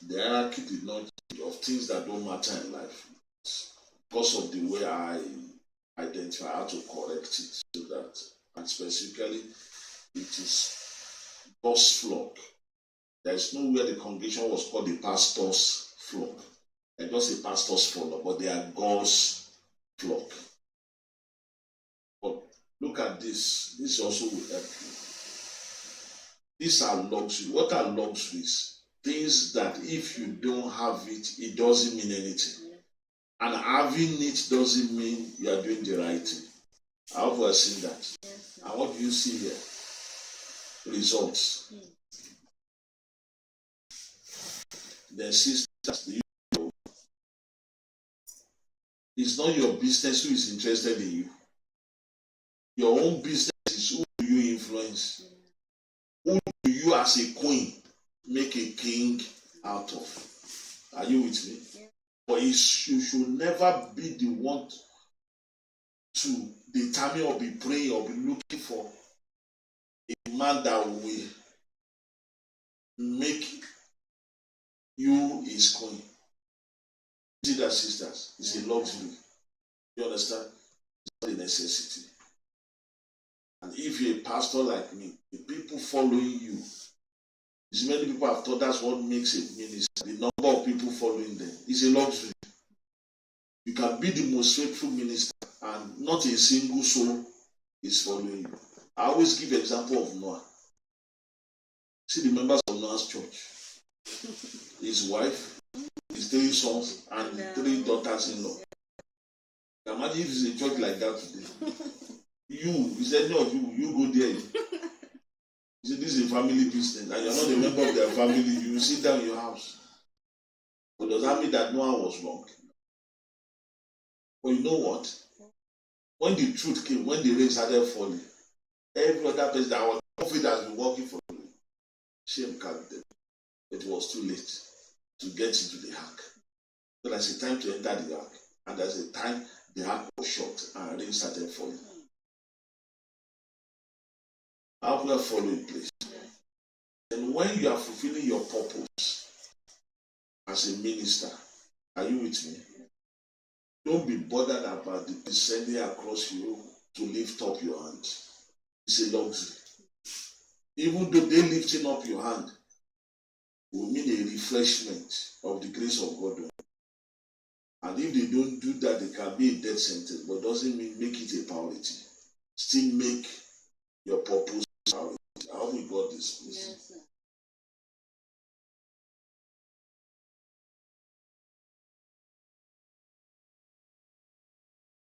the hierarchy did not change of things that don't matter in life. Because of the way I identify how to correct it, so that, and specifically, it is God's flock. There is nowhere the congregation was called the pastor's flock. They're just a pastor's flock, but they are God's flock. But look at this. This also will help you. These are luxuries. What are luxuries? Things that if you don't have it, it doesn't mean anything. And having it doesn't mean you are doing the right thing. I hope you have seen that. Yes, And what do you see here? Results. Then sisters, do you know? It's not your business who is interested in you. Your own business is who do you influence? Who do you as a queen make a king out of? Are you with me? Yeah. But you should never be the one to determine or be praying or be looking for a man that will make you his queen. See that, sisters? It's a luxury. You understand? It's not a necessity. And if you're a pastor like me, the people following you, as many people have thought that's what makes a ministry. The number of people following them is a luxury. You can be the most faithful minister and not a single soul is following you. I always give example of Noah. See the members of Noah's church. His wife, his 3 sons, and 3 daughters-in-law. Imagine if it's a church like that today. You, is any of you go there? You see, this is is a family business and you're not a member of their family, you will sit down in your house. But does that mean that no one was wrong? But you know what? When the truth came, when the rain started falling, every other person that was confident has been working for you. Shame carried them. It was too late to get into the ark. So there's a time to enter the ark, and there's a time the ark was shut and rain started falling. How will I follow in place? And when you are fulfilling your purpose as a minister, are you with me? Don't be bothered about the descending across you to lift up your hand. It's a luxury. Even though they lifting up your hand will mean a refreshment of the grace of God. And if they don't do that, they can be a death sentence, but doesn't mean make it a priority. Still make your purpose a priority. I hope we got this, please. Yes, sir.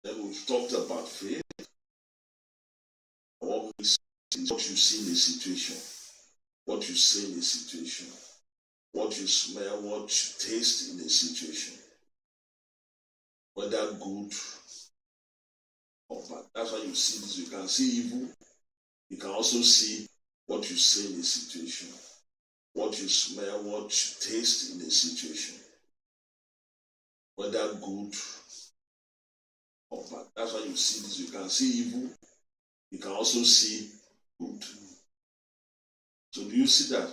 Then we've talked about faith. What makes is what you see in a situation, what you say in a situation, what you smell, what you taste in a situation, whether good or bad. That's why you see this. You can see evil. You can also see what you say in a situation, what you smell, what you taste in a situation, whether good or bad. That's why you see this. You can see evil. You can also see good. So do you see that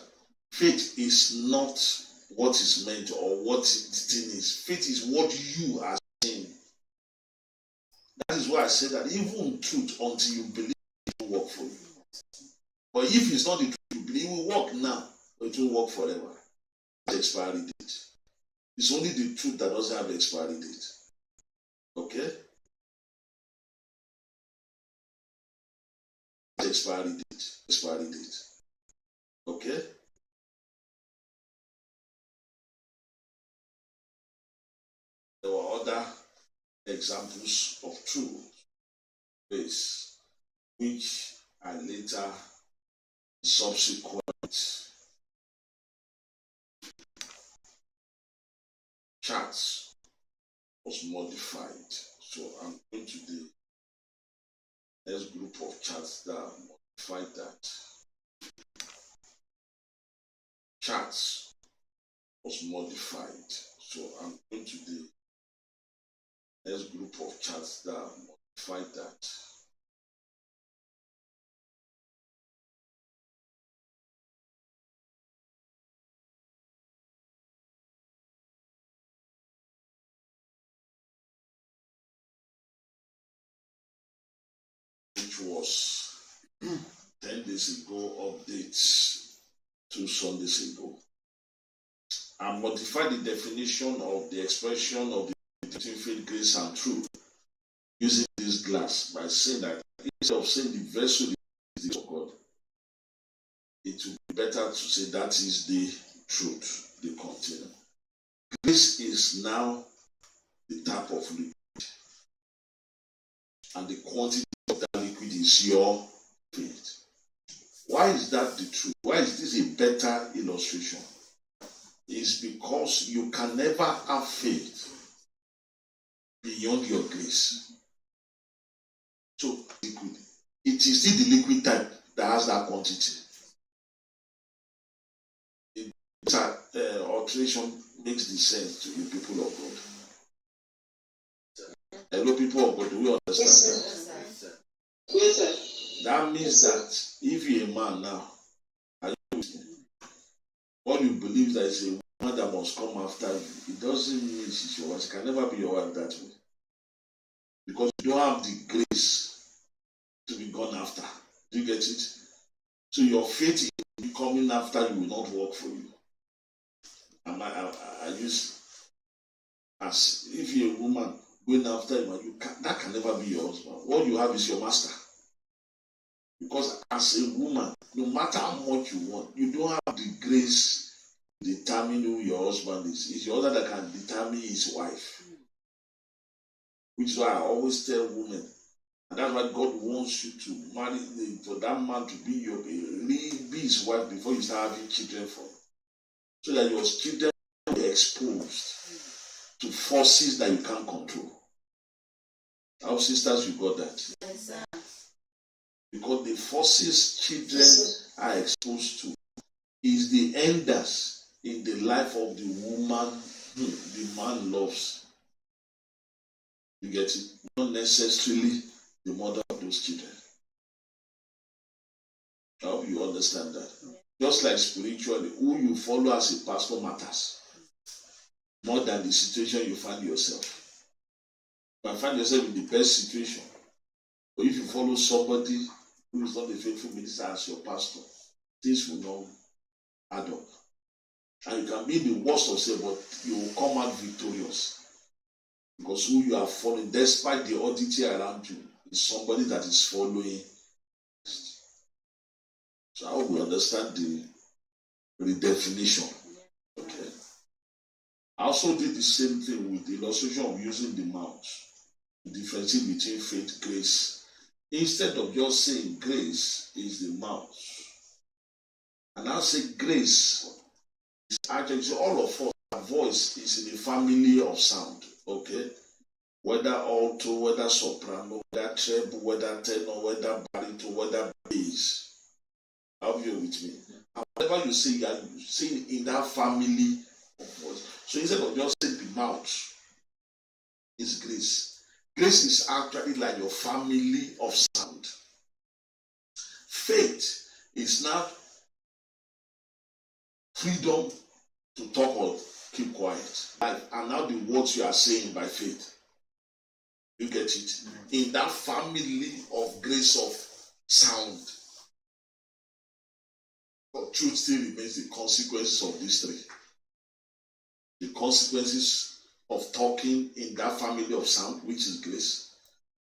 faith is not what is meant or what the thing is? Faith is what you are saying. That is why I say that even truth, until you believe, it will work for you. But if it's not the truth you believe, it will work now, but it will work forever. The expiry date. It's only the truth that doesn't have the expiry date. Okay? The expiry date. Expiry date. Okay? There were other examples of true faith, which I later subsequent charts was modified. So I'm going to the next group of charts that modified that. Charts was modified. So I'm going to the next group of charts that modified that. Which was 10 days ago, updates 2 Sundays ago. I modified the definition of the expression of the between faith, grace, and truth using this glass by saying that instead of saying the vessel is the of God, it would be better to say that is the truth, the container. Grace is now the type of liquid, and the quantity of that liquid is your faith. Why is that the truth? Why is this a better illustration? It's because you can never have faith beyond your grace. So, liquid. It is still the liquid type that has that quantity. This alteration makes the sense to you people of God. Hello, people of God, do we understand Yes, that? sir. Yes, sir. That means that if you're a man now, are you with me? What you believe that is a woman that must come after you, it doesn't mean she's your wife. She can never be your wife that way. Because you don't have the grace to be gone after. Do you get it? So your faith in coming after you will not work for you. I use as if you're a woman going after him, that can never be your husband. What you have is your master. Because as a woman, no matter how much you want, you don't have the grace to determine who your husband is. It's your husband that can determine his wife. Which is why I always tell women And that's why God wants you to marry, for that man to be be his wife before you start having children from. So that your children will be exposed to forces that you can't control. Our sisters, you got that? Yes, sir. Because the forces children are exposed to is the enders in the life of the woman the man loves. You get it? Not necessarily the mother of those children. I hope you understand that. Just like spiritually, who you follow as a pastor matters more than the situation you find yourself. You might find yourself in the best situation, but if you follow somebody who is not a faithful minister as your pastor, things will not add up. And you can be the worst of sin, but you will come out victorious. Because who you are following, despite the oddity around you, is somebody that is following. So I hope we understand the redefinition. Okay. I also did the same thing with the illustration of using the mouth. The difference between faith, grace. Instead of just saying grace is the mouth. And I'll say grace is actually all of us. Our voice is in the family of sound. Okay. Whether alto, whether soprano, whether treble, whether tenor, whether baritone, whether bass. Are you with me? And whatever you say, you are saying in that family of voice. So instead of just saying the mouth, is grace. Grace is actually like your family of sound. Faith is not freedom to talk or keep quiet. And now the words you are saying by faith. You get it? In that family of grace of sound. But truth still remains the consequences of these three. The consequences of talking in that family of sound, which is grace.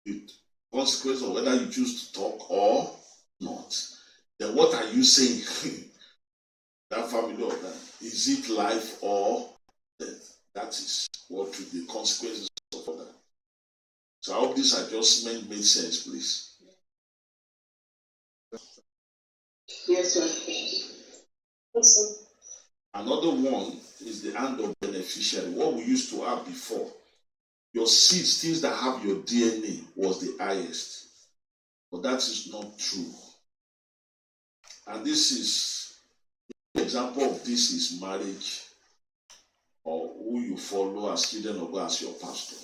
The consequence of whether you choose to talk or not. Then what are you saying? That family of that. Is it life or death? That is what the consequences of that. So I hope this adjustment made sense, please. Yes, sir. Yes, sir. Another one is the hand of beneficiary. What we used to have before. Your seeds, things that have your DNA, was the highest. But that is not true. And this is, an example of this is marriage, or who you follow as children of God as your pastor.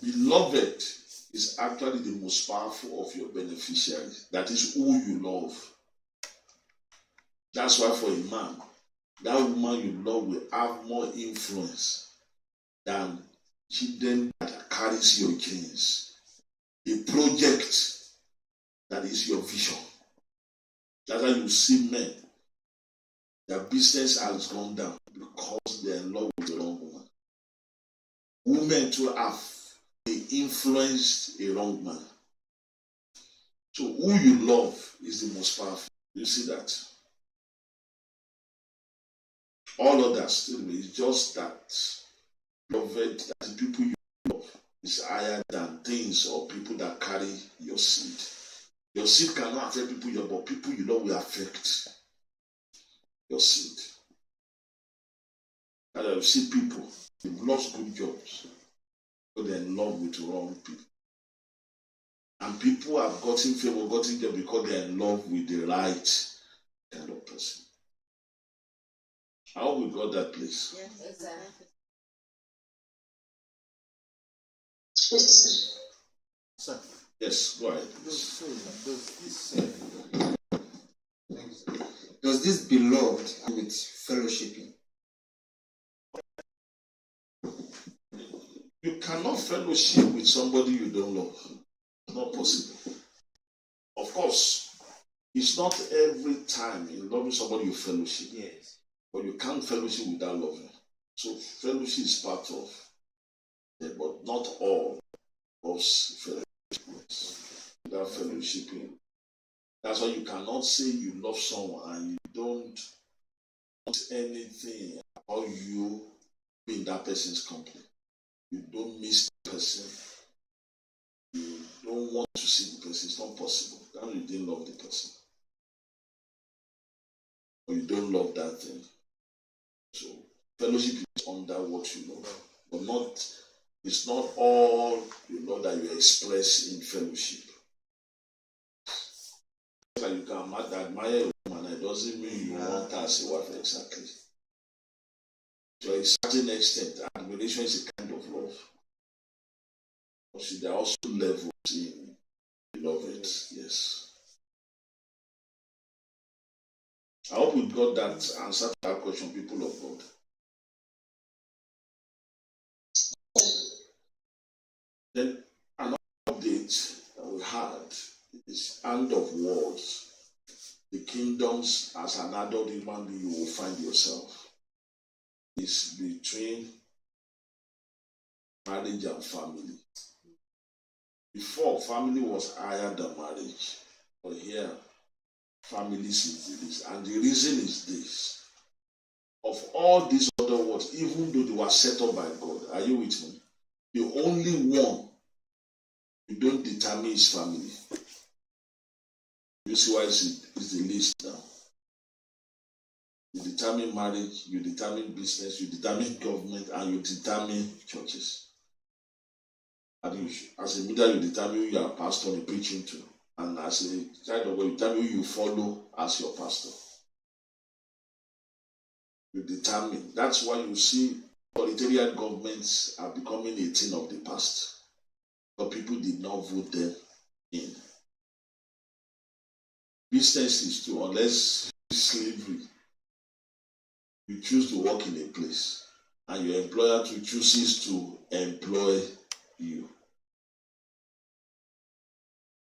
Beloved is actually the most powerful of your beneficiaries. That is who you love. That's why for a man, that woman you love will have more influence than children that carries your genes. A project that is your vision. That's why you see men, their business has gone down because they are in love with the wrong woman. Women too have influenced a wrong man. So who you love is the most powerful. You see that? All others, it's just that beloved, that the people you love is higher than things or people that carry your seed. Your seed cannot affect people you love, but people you love will affect your seed. And you see people, they've lost good jobs, but they're in love with wrong people. And people have gotten favor, gotten job because they're in love with the right kind of person. How we got that place? Yes, exactly. Yes, sir. Sir, Yes, go ahead. does this beloved with fellowshipping? You cannot fellowship with somebody you don't love. It's not possible. Of course, it's not every time in loving somebody you fellowship. Yes. But you can't fellowship without loving. So fellowship is part of it, but not all of fellowship without fellowshipping. That's why you cannot say you love someone and you don't want anything about you being that person's company. You don't miss the person. You see the person. It's not possible. Then you didn't love the person. Or you don't love that thing. So fellowship is under what you know. But it's not all that you express in fellowship. Like you can admire a woman, it doesn't mean you want her as a wife exactly. To a certain extent, admiration is a kind of love. But see, there are also levels in beloved, yes. I hope we got that answer to that question, people of God. Then another update that we had is end of words. The kingdoms as an adult human being you will find yourself is between marriage and family. Before, family was higher than marriage. But here, families is this. And the reason is this. Of all these other words, even though they were set up by God, are you with me? The only one you don't determine is family. You see why it's the least now. You determine marriage, you determine business, you determine government, and you determine churches. And as a leader, you determine who you are pastor and preaching to. And as a child of God, you determine who you follow as your pastor. You determine. That's why you see authoritarian governments are becoming a thing of the past. But people did not vote them in. Businesses too, unless slavery, you choose to work in a place and your employer too chooses to employ you.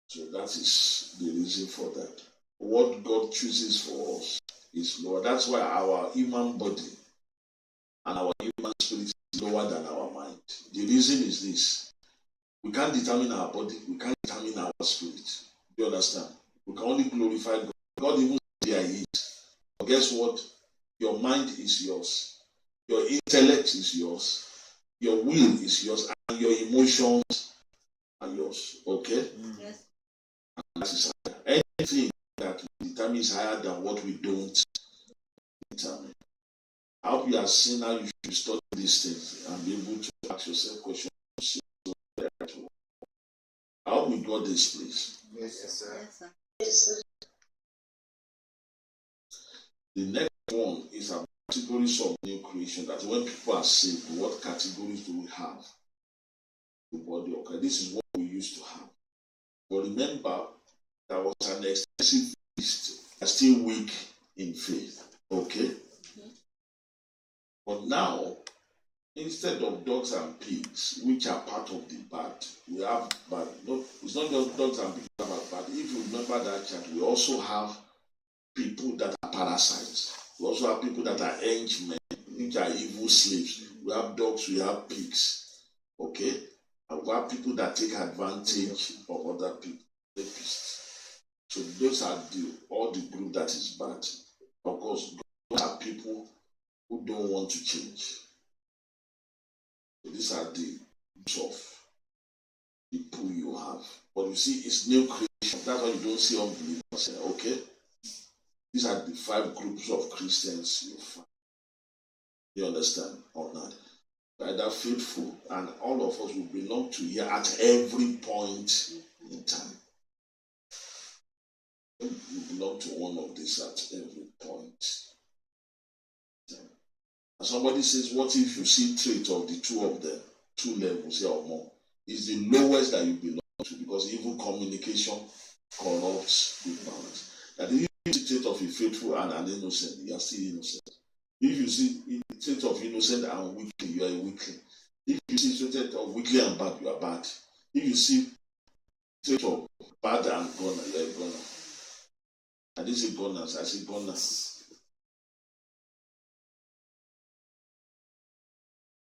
So that is the reason for that. What God chooses for us is lower. That's why our human body and our human spirit is lower than our mind. The reason is this. We can't determine our body, we can't determine our spirit. Do you understand? We can only glorify God. God even there is. But guess what? Your mind is yours. Your intellect is yours. Your will is yours. And your emotions are yours. Okay? Yes. And that is higher. Anything that we determine is higher than what we don't determine. I hope you have seen how you should study these things and be able to ask yourself questions. I hope we got this, please. Yes, sir. Yes, sir. Yes, sir. The next one is about categories of new creation. That when people are saved, what categories do we have? The body. Okay, this is what we used to have. But remember, there was an extensive list. Are still weak in faith. Okay? Mm-hmm. But now, instead of dogs and pigs, which are part of the bad, we have bad. No, it's not just dogs and pigs that are bad. If you remember that chart, we also have people that are parasites. We also have people that are henchmen, which are evil slaves. We have dogs, we have pigs. Okay? And we have people that take advantage of other people. So those are all the group that is bad. Of course, those are people who don't want to change. So these are the groups of people you have. But you see, it's new creation. That's why you don't see unbelievers. Okay? These are the 5 groups of Christians you find. You understand or not? Either faithful, and all of us will belong to here at every point in time. We belong to one of these at every point. And somebody says, what if you see traits of the 2 of them, 2 levels here or more? It's the lowest that you belong to, because evil communication corrupts good balance. That if you see trait of a faithful and an innocent, you are still innocent. If you see trait of innocent and weakly, you are a weakling. If you see trait of weakly and bad, you are bad. If you see trait of bad and goner, you are a goner. I didn't say goners, I say goners.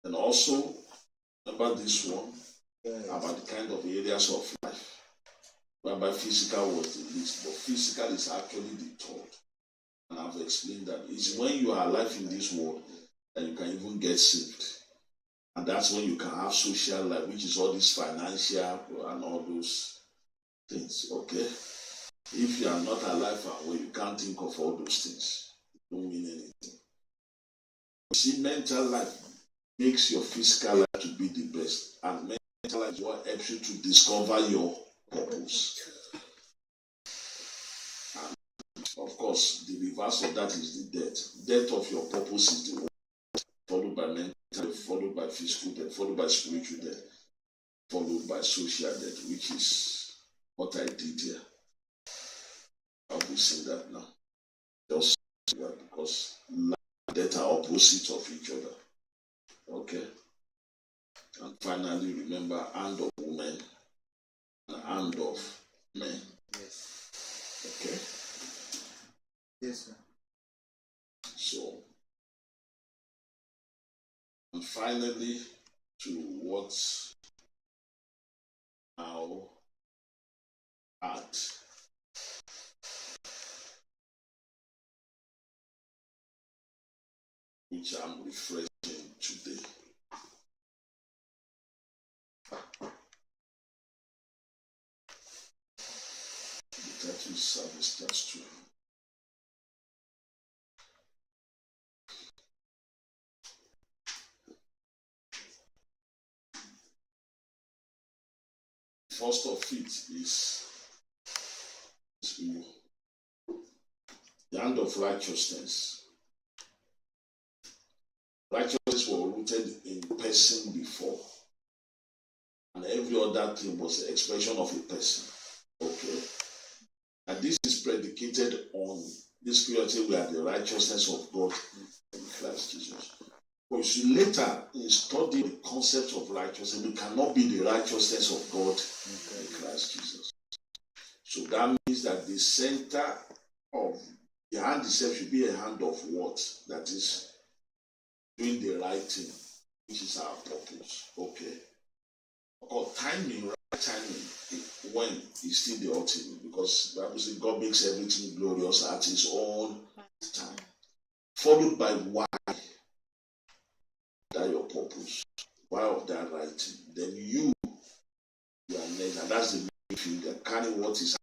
And also, remember this one, about the kind of areas of life, whereby physical was the least, but physical is actually the third. And I've explained that it's when you are alive in this world that you can even get saved. And that's when you can have social life, which is all this financial and all those things, okay? If you are not alive and well, you can't think of all those things. It don't mean anything. You see, mental life makes your physical life to be the best, and mental life is what helps you to discover your purpose. And of course, the reverse of that is the death. Death of your purpose is the one, followed by mental death, followed by physical death, followed by spiritual death, followed by social death, which is what I did here. I will sing that now. Just that because life and death are opposites of each other. Okay? And finally, remember, hand of woman and hand of men. Yes. Okay? Yes, sir. So, and finally, to what now art. Which I'm refreshing today. The title service that's true. First of it is the hand of righteousness. Righteousness was rooted in person before, and every other thing was the expression of a person. Okay, and this is predicated on this purity. We are the righteousness of God in Christ Jesus. But you see, later in studying the concept of righteousness, we cannot be the righteousness of God in Christ Jesus. So that means that the center of the hand itself should be a hand of what? That is doing the right thing, which is our purpose. Okay? Or timing, right timing, when is still the ultimate, because the Bible says God makes everything glorious at his own time. Followed by why? That your purpose. Why of that right thing? Then you are next, and that's the main thing. That carry what is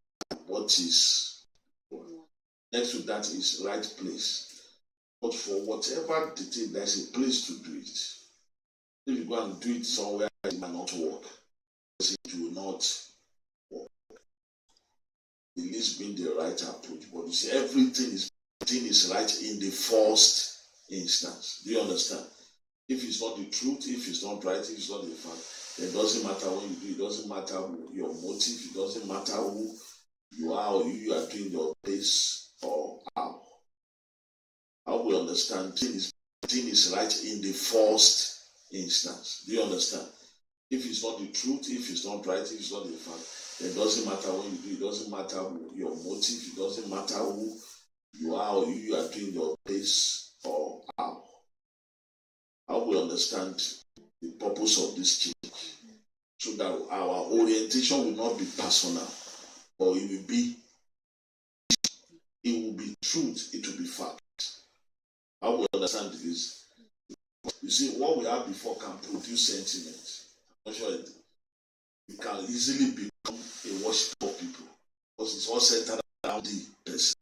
next to that is right place. But for whatever the thing, there's a place to do it. If you go and do it somewhere, it might not work. It will not work. At least being the right approach. But you see, everything is right in the first instance. Do you understand? If it's not the truth, if it's not right, if it's not the fact, then it doesn't matter what you do. It doesn't matter your motive. It doesn't matter who you are or you are doing your best or how. How we understand thing is right in the first instance. Do you understand? If it's not the truth, if it's not right, if it's not the fact, then it doesn't matter what you do. It doesn't matter your motive. It doesn't matter who you are or you are doing your best or how. How we understand the purpose of this change, so that our orientation will not be personal, but it will be truth, it will be fact. How we understand this? You see, what we have before can produce sentiment. I'm not sure it can easily become a worship of people, because it's all centered around the person.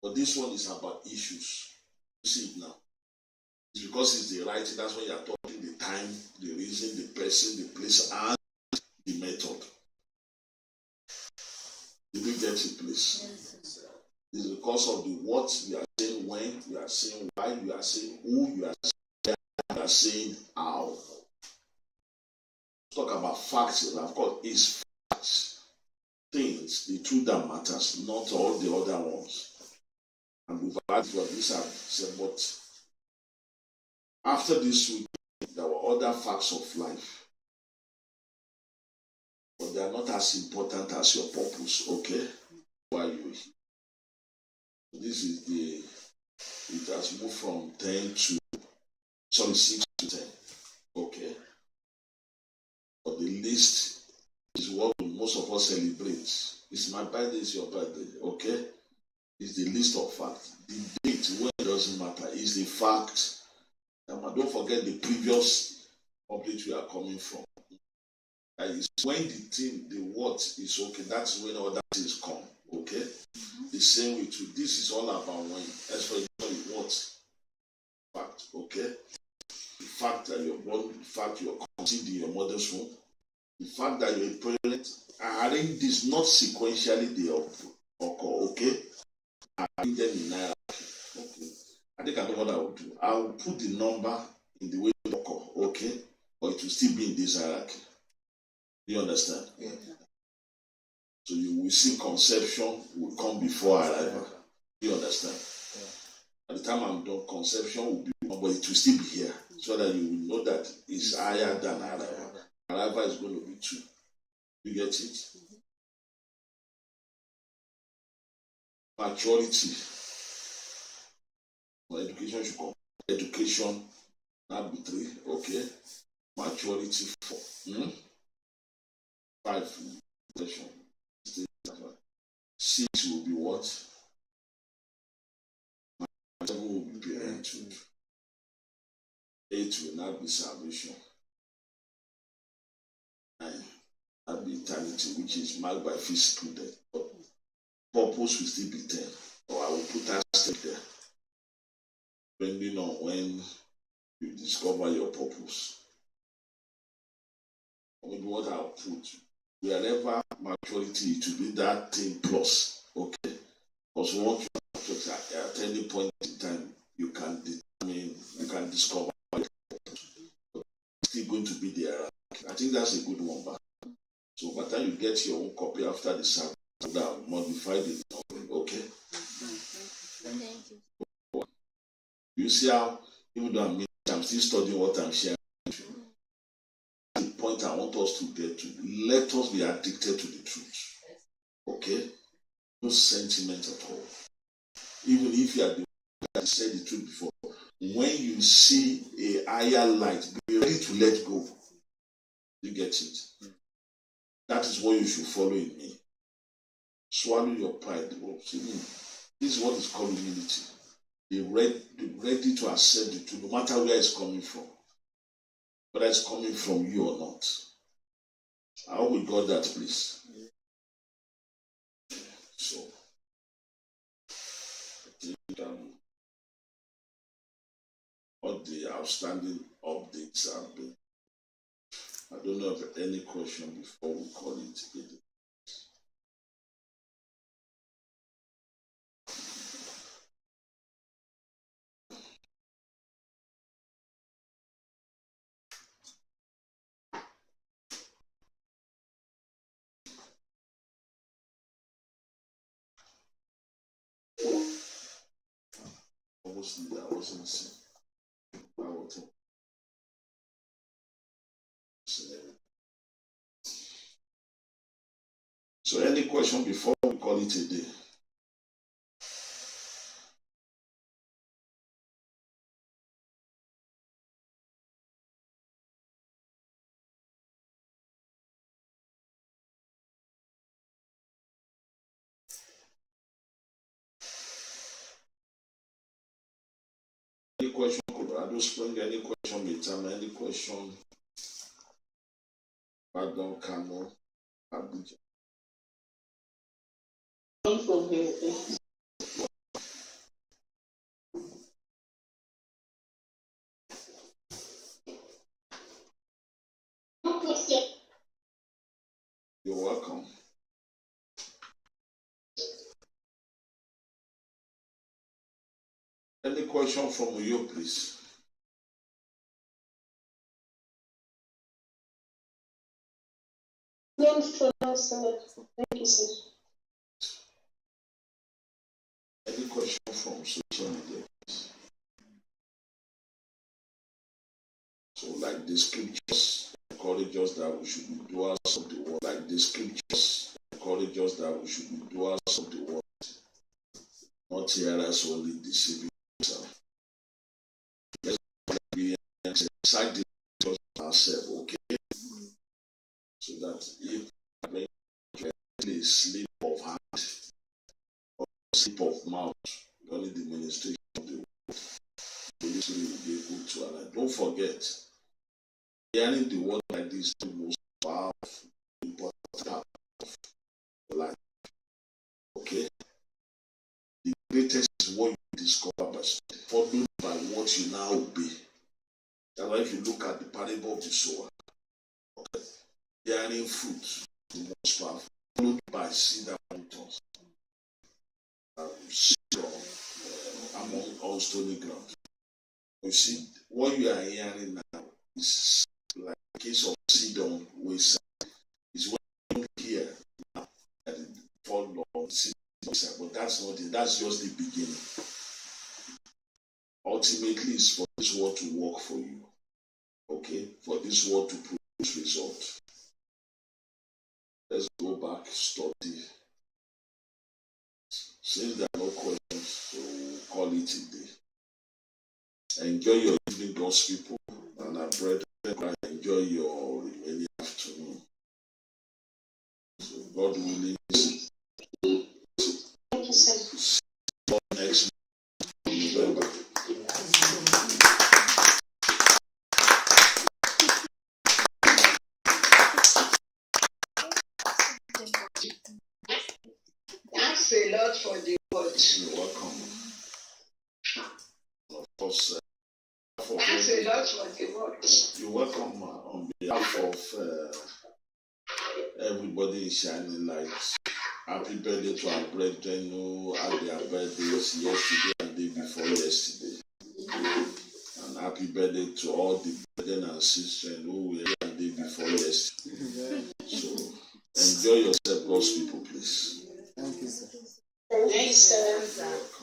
But this one is about issues. You see it now. It's because it's the right thing. That's why you are talking the time, the reason, the person, the place, and the method. Did we get it, please? Yes. It's because of the what we are saying, when we are saying, why we are saying, who you are saying, how. Let's talk about facts. And of course, it's facts, things, the truth that matters, not all the other ones. And we've had what these are said, but after this week, there were other facts of life, but they are not as important as your purpose. Okay, why you here? This is it has moved from 6 to 10. Okay, but the list is what most of us celebrate. It's my birthday, it's your birthday. Okay, it's the list of facts. The date, when it doesn't matter, is the fact. And don't forget the previous public we are coming from. It's when the what is okay, that's when other things come. Okay? The same way too. This is all about when, especially what fact, okay? The fact that you're born, the fact you're conceived in your mother's womb, the fact that you're a parent. I arrange this not sequentially they occur, okay? I arrange them in hierarchy. Okay. I think I know what I will do. I will put the number in the way it occur, okay? But it will still be in this hierarchy. Do you understand? Yeah. So you will see conception will come before arrival. Do you understand? Yeah. At the time I'm done, conception will be one, but it will still be here, so that you will know that it's higher than arrival. Arrival is going to be 2. You get it? Maturity. Well, education should come. Education, not be 3, okay? Maturity 4. 5. 6 will be what? 7 will be parenthood. 8 will not be salvation. 9 will be eternity, which is marked by physical death. But purpose will still be 10. Or I will put that step there. Depending on when you discover your purpose. Maybe what I'll put, wherever maturity to be that thing plus, okay? Because once you are mature, at any point in time, you can determine, you can discover your purpose. It's still going to be there. I think that's a good one, but so by the time you get your own copy after the service, that modified it, okay? Thank you. You see how, even though I'm still studying what I'm sharing. The point I want us to get to, let us be addicted to the truth. Okay? No sentiment at all. Even if you are the one that said the truth before, when you see a higher light, be ready to let go. You get it? That is what you should follow in me. Swallow your pride. This is what is called humility. Be ready to accept the truth, no matter where it's coming from. Whether it's coming from you or not. I hope we got that, please. So, I think all the outstanding updates have been. I don't know if any question before we call it a day. Obviously, I wasn't seeing. I was So, any question before we call it a day? Any question, Colorado Spring? Any question, Mitama? Any question, Badon, Kano, Abuja? From here. You're welcome. Any question from you, please? None for now, sir. Thank you, sir. Any question from social media, please? So, like the scriptures encourage us that we should be doers of the word. Like the scriptures encourage us that we should be doers of the word. Not hearers only, deceiving ourselves. Let's be exactly ourselves, okay? So that if we a slip of hand or slip of mouth during the ministration of the word, the Spirit will be able to align. Don't forget, hearing the word like this is the most powerful, important part of your life. Okay? The greatest is what you discover by study, followed by what you now obey. That's why if you look at the parable of the sower, okay, bearing fruit, the most powerful, followed by seed abundance, among all stony ground. You see, what you are hearing now is like a case of seed on wayside. It's when you hear now that it fall on seed on wayside, but that's not it. That's just the beginning. Ultimately, it's for this word to work for you. Okay? For this word to produce result. Let's go back, study. Since there are no questions, so we'll call it a day. Enjoy your evening, God's people, and our brethren, enjoy your remaining afternoon. So God willing, Thank you, sir. next November. Thanks a lot for the word. You're welcome. Of course, Thanks a lot for the word. you're welcome on behalf of everybody in Shining Light. Happy birthday to our brethren who had their birthdays yesterday and the day before yesterday. And happy birthday to all the brethren and sisters who were here the day before yesterday. So enjoy yourself, God's people, please. Thank you, sir. Thank you, sir.